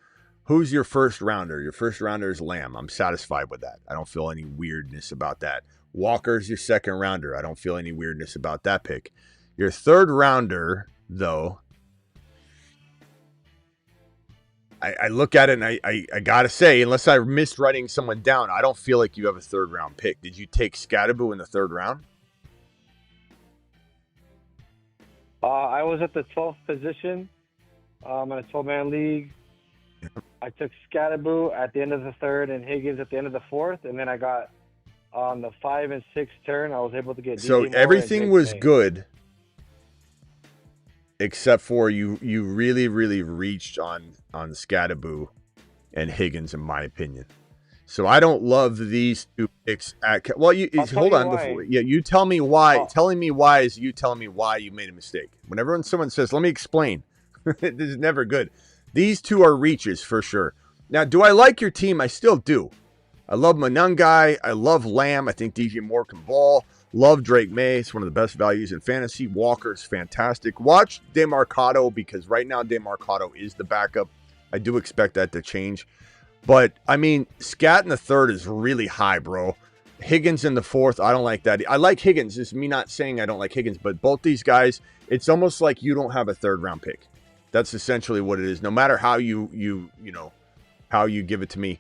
Who's your first rounder? Your first rounder is Lamb. I'm satisfied with that. I don't feel any weirdness about that. Walker's your second rounder. I don't feel any weirdness about that pick. Your third rounder, though, I look at it and I got to say, unless I missed writing someone down, I don't feel like you have a third round pick. Did you take Scatterboo in the third round? I was at the 12th position in a 12-man league. I took Scatterboo at the end of the third and Higgins at the end of the fourth, and then I got on the 5 and 6 turn. I was able to get. So DJ Moore everything was May. good, except for you really reached on Scatterboo and Higgins, in my opinion. So I don't love these two picks. Hold on. Before, you tell me why. Telling me why is you telling me why you made a mistake. Whenever someone says, let me explain, this is never good. These two are reaches for sure. Now, do I like your team? I still do. I love Manungai. I love Lamb. I think DJ Moore can ball. Love Drake May. It's one of the best values in fantasy. Walker's fantastic. Watch DeMarcado because right now DeMarcado is the backup. I do expect that to change. But, I mean, Scat in the third is really high, bro. Higgins in the fourth, I don't like that. I like Higgins. It's me not saying I don't like Higgins, but both these guys, it's almost like you don't have a third-round pick. That's essentially what it is. No matter how you how you give it to me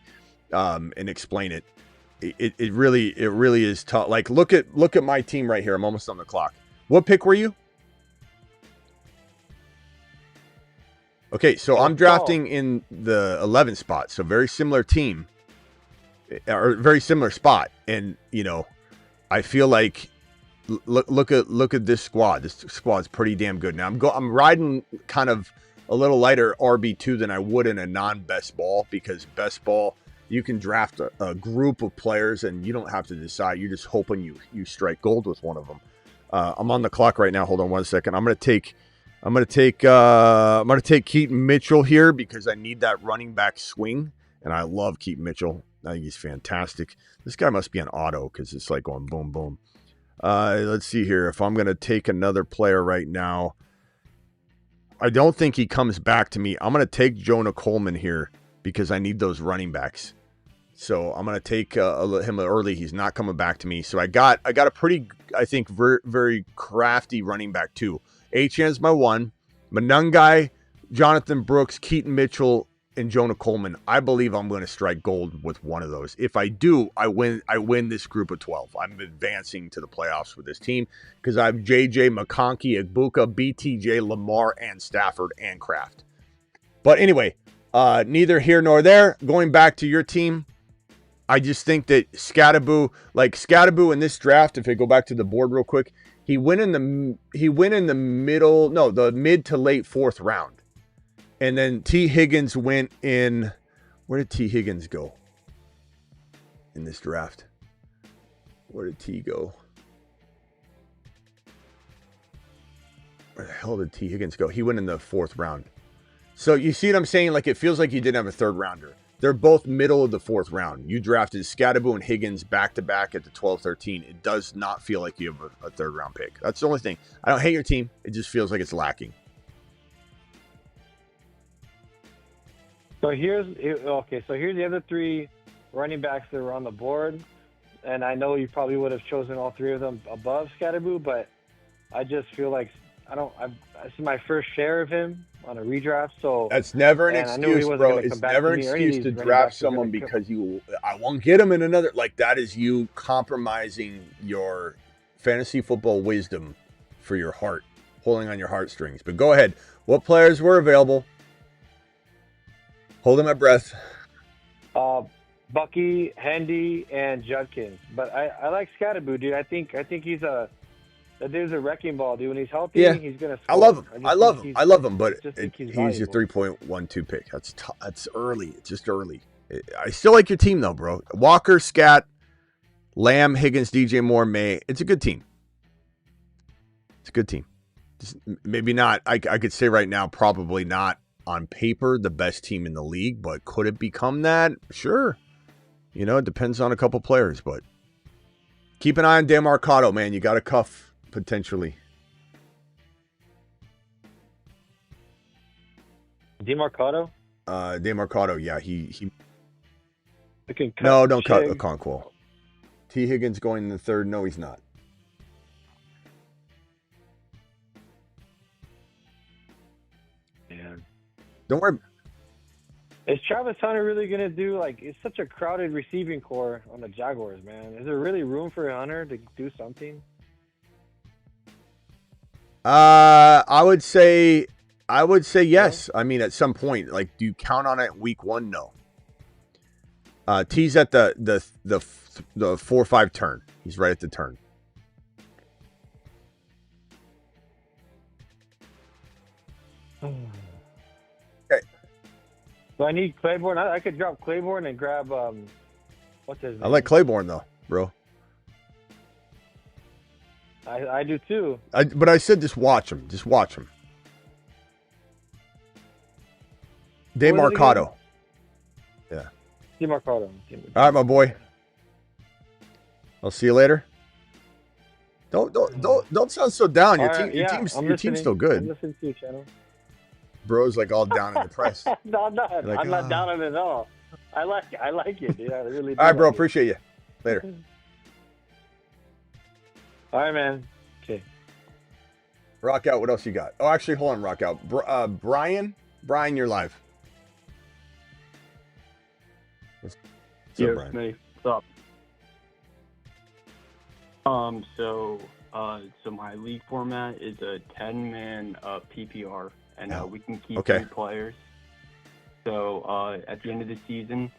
and explain it, it really is tough. Like, look at my team right here. I'm almost on the clock. What pick were you? Okay, so I'm drafting in the 11th spot, so very similar team, or very similar spot, and I feel like look at this squad. This squad's pretty damn good. Now I'm riding kind of a little lighter RB2 than I would in a non-best ball because best ball you can draft a group of players and you don't have to decide. You're just hoping you strike gold with one of them. I'm on the clock right now. Hold on 1 second. I'm gonna take Keaton Mitchell here because I need that running back swing, and I love Keaton Mitchell. I think he's fantastic. This guy must be an auto because it's like going boom boom. Let's see here. If I'm gonna take another player right now, I don't think he comes back to me. I'm gonna take Jonah Coleman here because I need those running backs. So I'm gonna take him early. He's not coming back to me. So I got a pretty, I think, very, very crafty running back too. Achan's my one. Manungai, Jonathan Brooks, Keaton Mitchell, and Jonah Coleman. I believe I'm going to strike gold with one of those. If I do, I win this group of 12. I'm advancing to the playoffs with this team because I have JJ, McConkey, Egbuka, BTJ, Lamar, and Stafford, and Kraft. But anyway, neither here nor there. Going back to your team, I just think that Scattaboo in this draft, if I go back to the board real quick, he went in the mid to late fourth round. And then T. Higgins went in. Where did T. Higgins go in this draft? Where did T go? Where the hell did T. Higgins go? He went in the fourth round. So you see what I'm saying? Like, it feels like you didn't have a third rounder. They're both middle of the fourth round. You drafted Scattaboo and Higgins back-to-back at the 12-13. It does not feel like you have a third-round pick. That's the only thing. I don't hate your team. It just feels like it's lacking. So here's the other three running backs that were on the board. And I know you probably would have chosen all three of them above Scattaboo, but I just feel like this is my first share of him on a redraft, so that's never an excuse, bro. It's never an excuse to draft someone because I won't get him in another. Like, that is you compromising your fantasy football wisdom for your heart, pulling on your heartstrings. But go ahead. What players were available? Holding my breath. Bucky, Handy, and Judkins. But I like Scattaboo, dude. I think that dude's a wrecking ball, dude. When he's healthy, he's gonna score. I love him. I love him, but he's your 3.12 pick. That's early. It's just early. I still like your team though, bro. Walker, Scat, Lamb, Higgins, DJ Moore, May. It's a good team. It's a good team. Just maybe not. I could say right now, probably not on paper the best team in the league, but could it become that? Sure. You know, it depends on a couple players, but keep an eye on DeMarcado, man. You got a cuff. Potentially. DeMarcado? DeMarcado, yeah. He can cut no, don't cut Okonkwo. T. Higgins going in the third. No, he's not. Man. Don't worry. Is Travis Hunter really going to do, like, it's such a crowded receiving core on the Jaguars, man. Is there really room for Hunter to do something? I would say yes. I mean, at some point, like, do you count on it week one? No. T's at the 4-5 turn. He's right at the turn. Okay. So I need Claiborne. I could drop Claiborne and grab what's his name? I like Claiborne though, bro. I do too. But I said just watch him. Just watch him. DeMarcado. Yeah. DeMarcado. All right, my boy. I'll see you later. Don't sound so down. Your team's still good. I'm listening to you, channel. Bro's like all down and depressed. No, I'm not. Like, I'm not down on it at all. I like it. Yeah, I really do. All right, bro. Appreciate you. Later. All right, man. Okay. Rock out. What else you got? Oh, actually, hold on. Rock out. Brian, you're live. What's up, Brian? Smitty. What's up? So my league format is a 10-man PPR, and we can keep 3 players. So at the end of the season,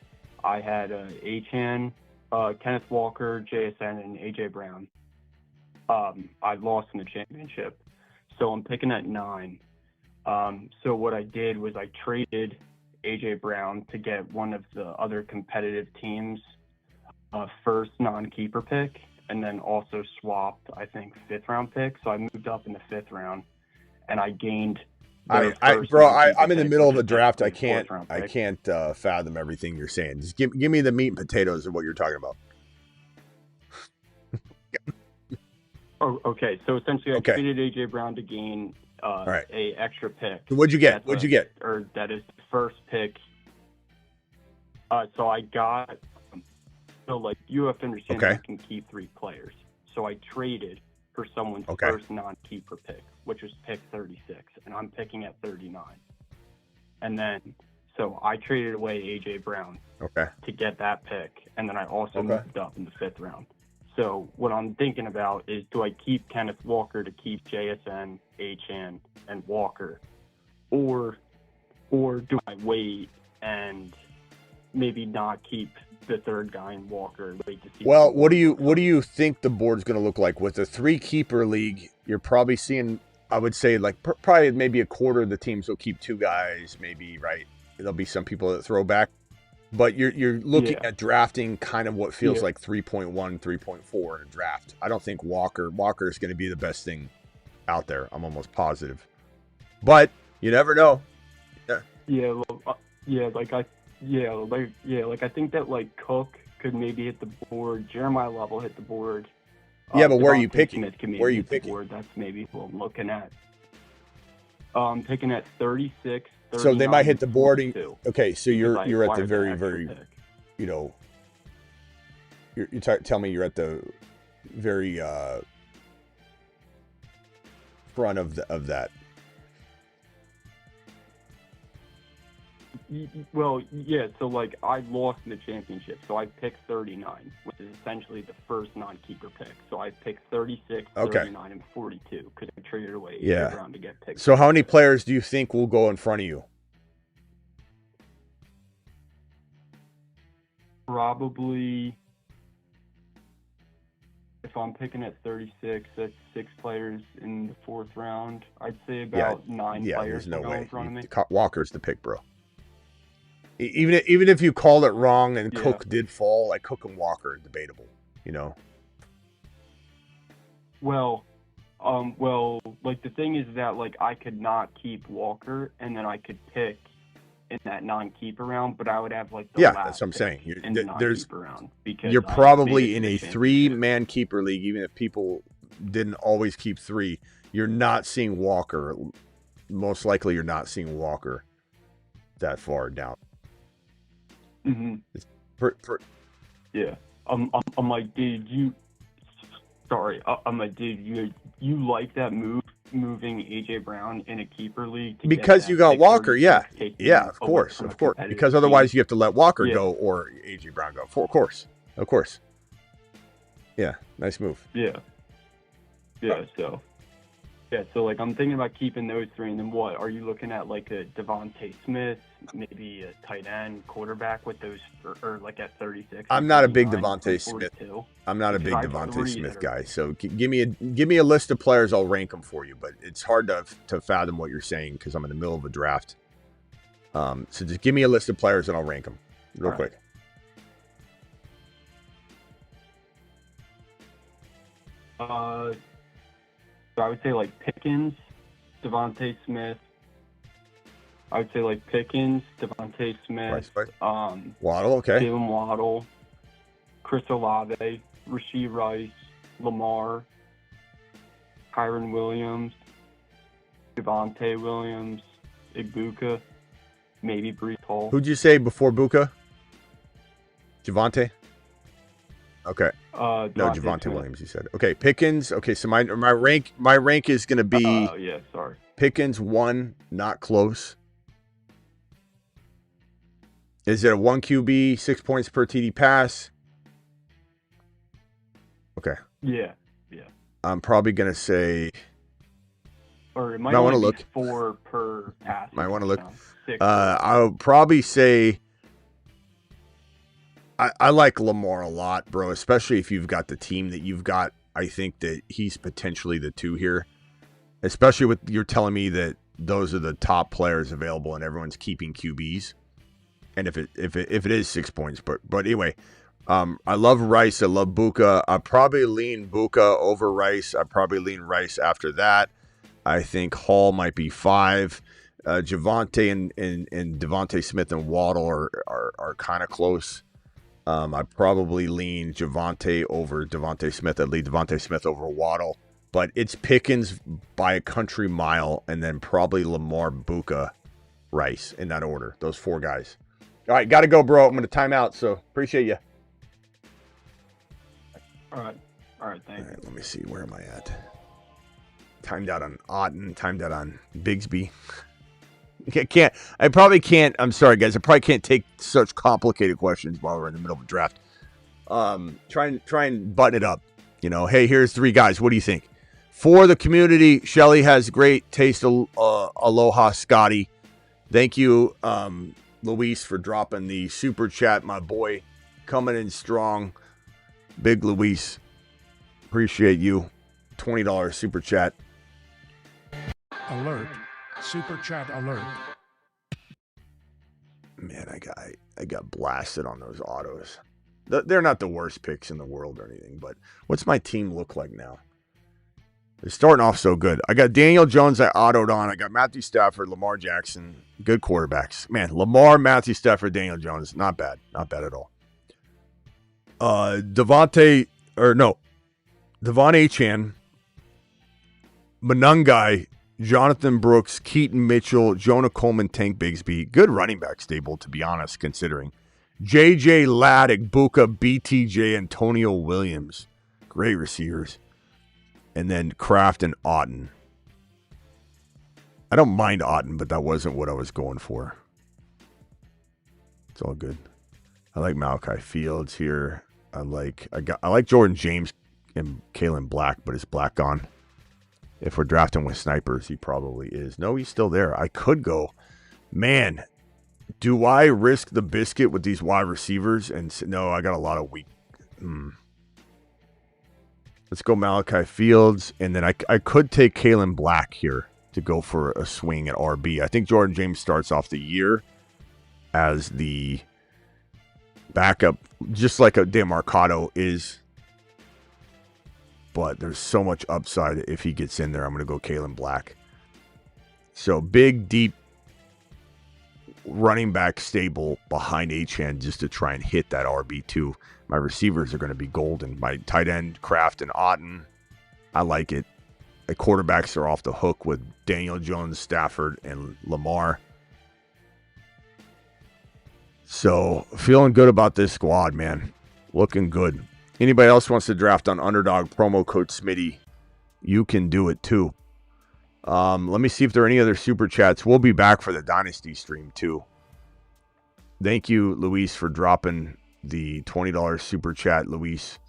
I had Achan, Kenneth Walker, JSN, and AJ Brown. I lost in the championship, so I'm picking at 9. So what I did was I traded AJ Brown to get one of the other competitive teams' first non-keeper pick, and then also swapped, I think, 5th-round pick. So I moved up in the 5th round, and I gained. I'm in the middle of a draft. I can't fathom everything you're saying. Just give me the meat and potatoes of what you're talking about. Oh, okay. So essentially, I traded A.J. Brown to gain a extra pick. What'd you get? What'd you get? Or that is the first pick. So I got. So like you have to understand, I can keep 3 players. So I traded for someone's first non-keeper pick, which was pick 36, and I'm picking at 39. And then, so I traded away A.J. Brown to get that pick, and then I also moved up in the 5th round. So what I'm thinking about is, do I keep Kenneth Walker to keep JSN, Achane, and Walker, or do I wait and maybe not keep the 3rd guy in Walker? Wait to see. Well, what do you think the board's going to look like with a 3-keeper league? You're probably seeing, I would say, like probably maybe a quarter of the teams will keep 2 guys, maybe, right? There'll be some people that throw back. But you're looking at drafting kind of what feels like 3.1, 3.4 in a draft. I don't think Walker is going to be the best thing out there. I'm almost positive. But you never know. I think that like Cook could maybe hit the board. Jeremiah Love will hit the board. But where are you picking? Where are you picking? That's maybe what I'm looking at. I'm picking at 36. So they might hit the board. Okay, so you're at the very, tell me you're at the very front of that. Well, yeah. So like I lost in the championship, so I picked 39, which is essentially the first non-keeper pick. So I picked 36, 39, and 42 because I traded away Brown to get picked. So how many players do you think will go in front of you? Probably, if I'm picking at 36, that's 6 players in the 4th round. I'd say about 9 players. There's no way. In front of me. Walker's the pick, bro. Even if you called it wrong and Cook did fall, like Cook and Walker are debatable, you know. Well, like the thing is that like I could not keep Walker, and then I could pick in that non-keeper round, but I would have like the last that's what I'm saying. You're probably in a 3-man keeper league, even if people didn't always keep 3. You're not seeing Walker. Most likely, you're not seeing Walker that far down. Mm-hmm. I'm like, dude, I'm like, dude, you like that moving A.J. Brown in a keeper league because you got Walker, of course, because otherwise you have to let Walker go or A.J. Brown go. Of course, yeah, nice move. So like I'm thinking about keeping those 3, and then what are you looking at? Like a Devontae Smith, maybe a tight end, quarterback with those, or like at 36. I'm not a big Devontae Smith. I'm not a big Devontae Smith guy. So give me a list of players. I'll rank them for you. But it's hard to fathom what you're saying because I'm in the middle of a draft. So just give me a list of players and I'll rank them real quick. So I would say like Pickens, Devontae Smith. I would say like Pickens, Devontae Smith, Waddle, Jalen Waddle, Chris Olave, Rashee Rice, Lamar, Kyron Williams, Javonte Williams, Ibuka, maybe Breece Hall. Who'd you say before Buka? Javonte? Okay. No, Javonte Williams, you said. Okay, Pickens. Okay, so my rank is going to be Pickens 1, not close. Is it a 1 QB, 6 points per TD pass? Okay. Yeah. I'm probably going to say, or it might only be 4 per pass. Might want to look. I'll probably say I like Lamar a lot, bro, especially if you've got the team that you've got. I think that he's potentially the 2 here, especially with you're telling me that those are the top players available and everyone's keeping QBs. And if it is 6 points, but anyway, I love Rice. I love Buka. I probably lean Buka over Rice. I probably lean Rice after that. I think Hall might be 5. Javonte and Devontae Smith and Waddle are kind of close. I probably lean Javonte over Devontae Smith. I'd lead Devontae Smith over Waddle. But it's Pickens by a country mile, and then probably Lamar, Buka, Rice in that order. Those 4 guys. All right, got to go, bro. I'm going to time out, so appreciate you. All right, thanks. All right, let me see. Where am I at? Timed out on Otten. Timed out on Bigsby. I probably can't. I'm sorry, guys. I probably can't take such complicated questions while we're in the middle of a draft. Try and button it up. Hey, here's 3 guys. What do you think? For the community, Shelly has great taste. Aloha, Scotty. Thank you, Luis, for dropping the super chat. My boy, coming in strong. Big Luis. Appreciate you. $20 super chat. Alert. Super chat alert. Man, I got blasted on those autos. They're not the worst picks in the world or anything, but what's my team look like now? They're starting off so good. I got Daniel Jones I autoed on. I got Matthew Stafford, Lamar Jackson. Good quarterbacks. Man, Lamar, Matthew Stafford, Daniel Jones. Not bad. Not bad at all. Devon Achane, Monungai, Jonathan Brooks, Keaton Mitchell, Jonah Coleman, Tank Bigsby. Good running back stable, to be honest, considering. J.J. Laddick, Buka, BTJ, Antonio Williams. Great receivers. And then Kraft and Otten. I don't mind Otten, but that wasn't what I was going for. It's all good. I like Malachi Fields here. I like Jordan James and Kalen Black, but is Black gone? If we're drafting with snipers, he probably is. No, he's still there. I could go. Man, do I risk the biscuit with these wide receivers? No, I got a lot of weak. Let's go Malachi Fields. And then I could take Kalen Black here to go for a swing at RB. I think Jordan James starts off the year as the backup, just like a DeMarcado is. But there's so much upside if he gets in there. I'm going to go Kalen Black. So big, deep running back stable behind Achane just to try and hit that RB2. My receivers are going to be golden. My tight end, Kraft and Otten. I like it. The quarterbacks are off the hook with Daniel Jones, Stafford, and Lamar. So feeling good about this squad, man. Looking good. Anybody else wants to draft on Underdog, promo code Smitty, you can do it too. Let me see if there are any other super chats. We'll be back for the Dynasty stream too. Thank you, Luis, for dropping the $20 super chat. Luis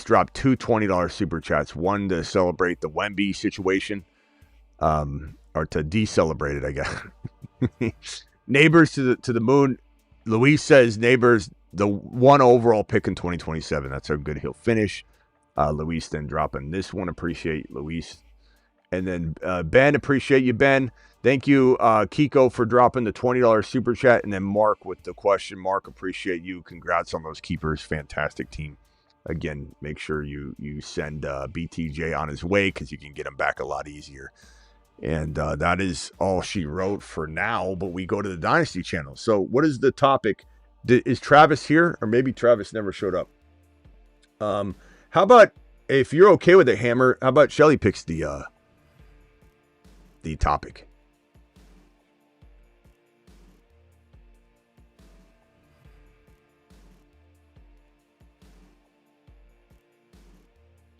dropped 2 $20 super chats. One to celebrate the Wemby situation, or to decelerate it, I guess. Neighbors to the moon. Luis says Neighbors the 1 overall pick in 2027. That's how good he'll finish. Luis then dropping this one. Appreciate Luis. And then Ben, appreciate you, Ben. Thank you, Kiko, for dropping the $20 super chat. And then Mark with the question. Mark, appreciate you. Congrats on those keepers. Fantastic team. Again, make sure you send BTJ on his way because you can get him back a lot easier. And that is all she wrote for now. But we go to the Dynasty channel. So what is the topic? Is Travis here? Or maybe Travis never showed up. How about, if you're okay with it, Hammer, how about Shelly picks the topic?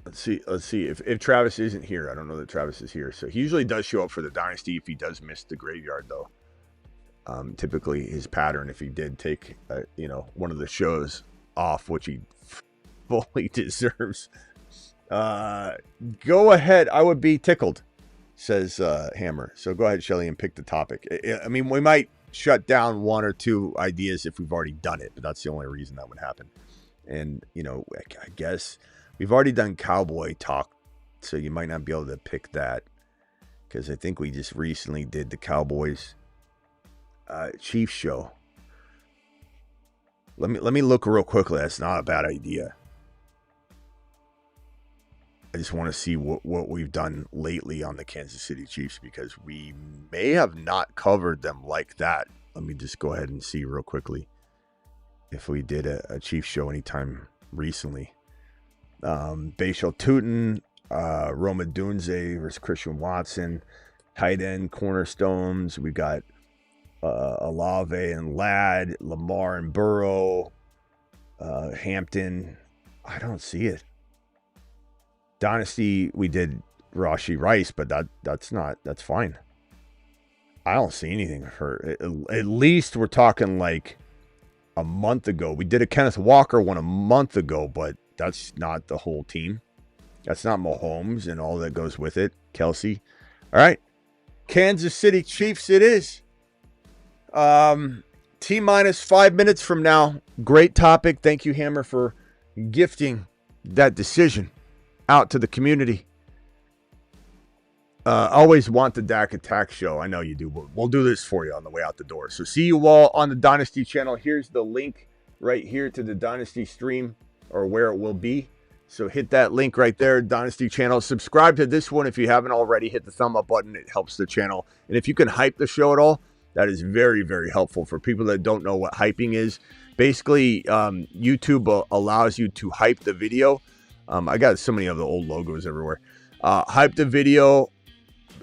Let's see if Travis isn't here. I don't know that Travis is here. So he usually does show up for the Dynasty if he does miss the graveyard, though. Typically his pattern, if he did take one of the shows off, which he fully deserves. Go ahead. I would be tickled, says Hammer. So go ahead, Shelly, and pick the topic. I mean, we might shut down 1 or 2 ideas if we've already done it, but that's the only reason that would happen. And, I guess we've already done Cowboy talk, so you might not be able to pick that because I think we just recently did the Cowboys Chiefs show. Let me look real quickly. That's not a bad idea. I just want to see what we've done lately on the Kansas City Chiefs because we may have not covered them like that. Let me just go ahead and see real quickly if we did a Chiefs show anytime recently. Bashal Tutin, Roma Dunze versus Christian Watson, tight end cornerstones. We got Olave and Ladd, Lamar and Burrow, Hampton. I don't see it. Dynasty, we did Rashee Rice, but that's fine. I don't see anything for at least we're talking like a month ago. We did a Kenneth Walker one a month ago, but that's not the whole team. That's not Mahomes and all that goes with it. Kelsey. All right. Kansas City Chiefs it is. T-minus 5 minutes from now. Great topic. Thank you, Hammer, for gifting that decision out to the community. Always want the Dak Attack show. I know you do, but we'll do this for you on the way out the door. So see you all on the Dynasty channel. Here's the link right here to the Dynasty stream or where it will be. So hit that link right there, Dynasty channel. Subscribe to this one if you haven't already. Hit the thumb up button. It helps the channel. And if you can hype the show at all, that is very, very helpful for people that don't know what hyping is. Basically, YouTube allows you to hype the video. I got so many of the old logos everywhere. Hype the video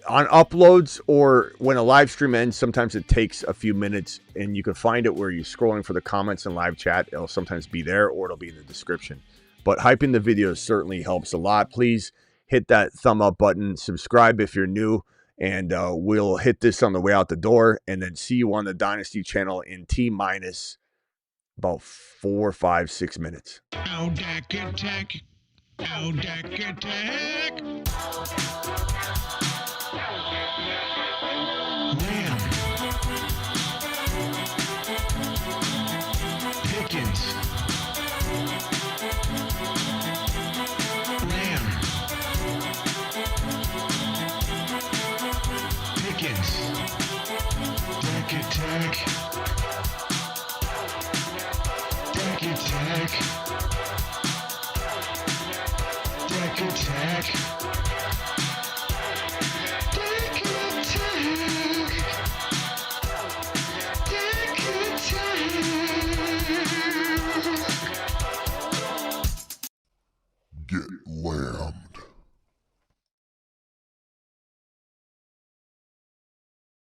on uploads or when a live stream ends. Sometimes it takes a few minutes and you can find it where you're scrolling for the comments and live chat. It'll sometimes be there or it'll be in the description. But hyping the video certainly helps a lot. Please hit that thumb up button. Subscribe if you're new. And we'll hit this on the way out the door. And then see you on the Dynasty channel in T-minus about 4, 5, 6 minutes. Oh, Dak Attack. Oh, Dak Attack. Lamb. Pickens. Lamb. Pickens. Dak Attack. Dak Attack. Dak Attack.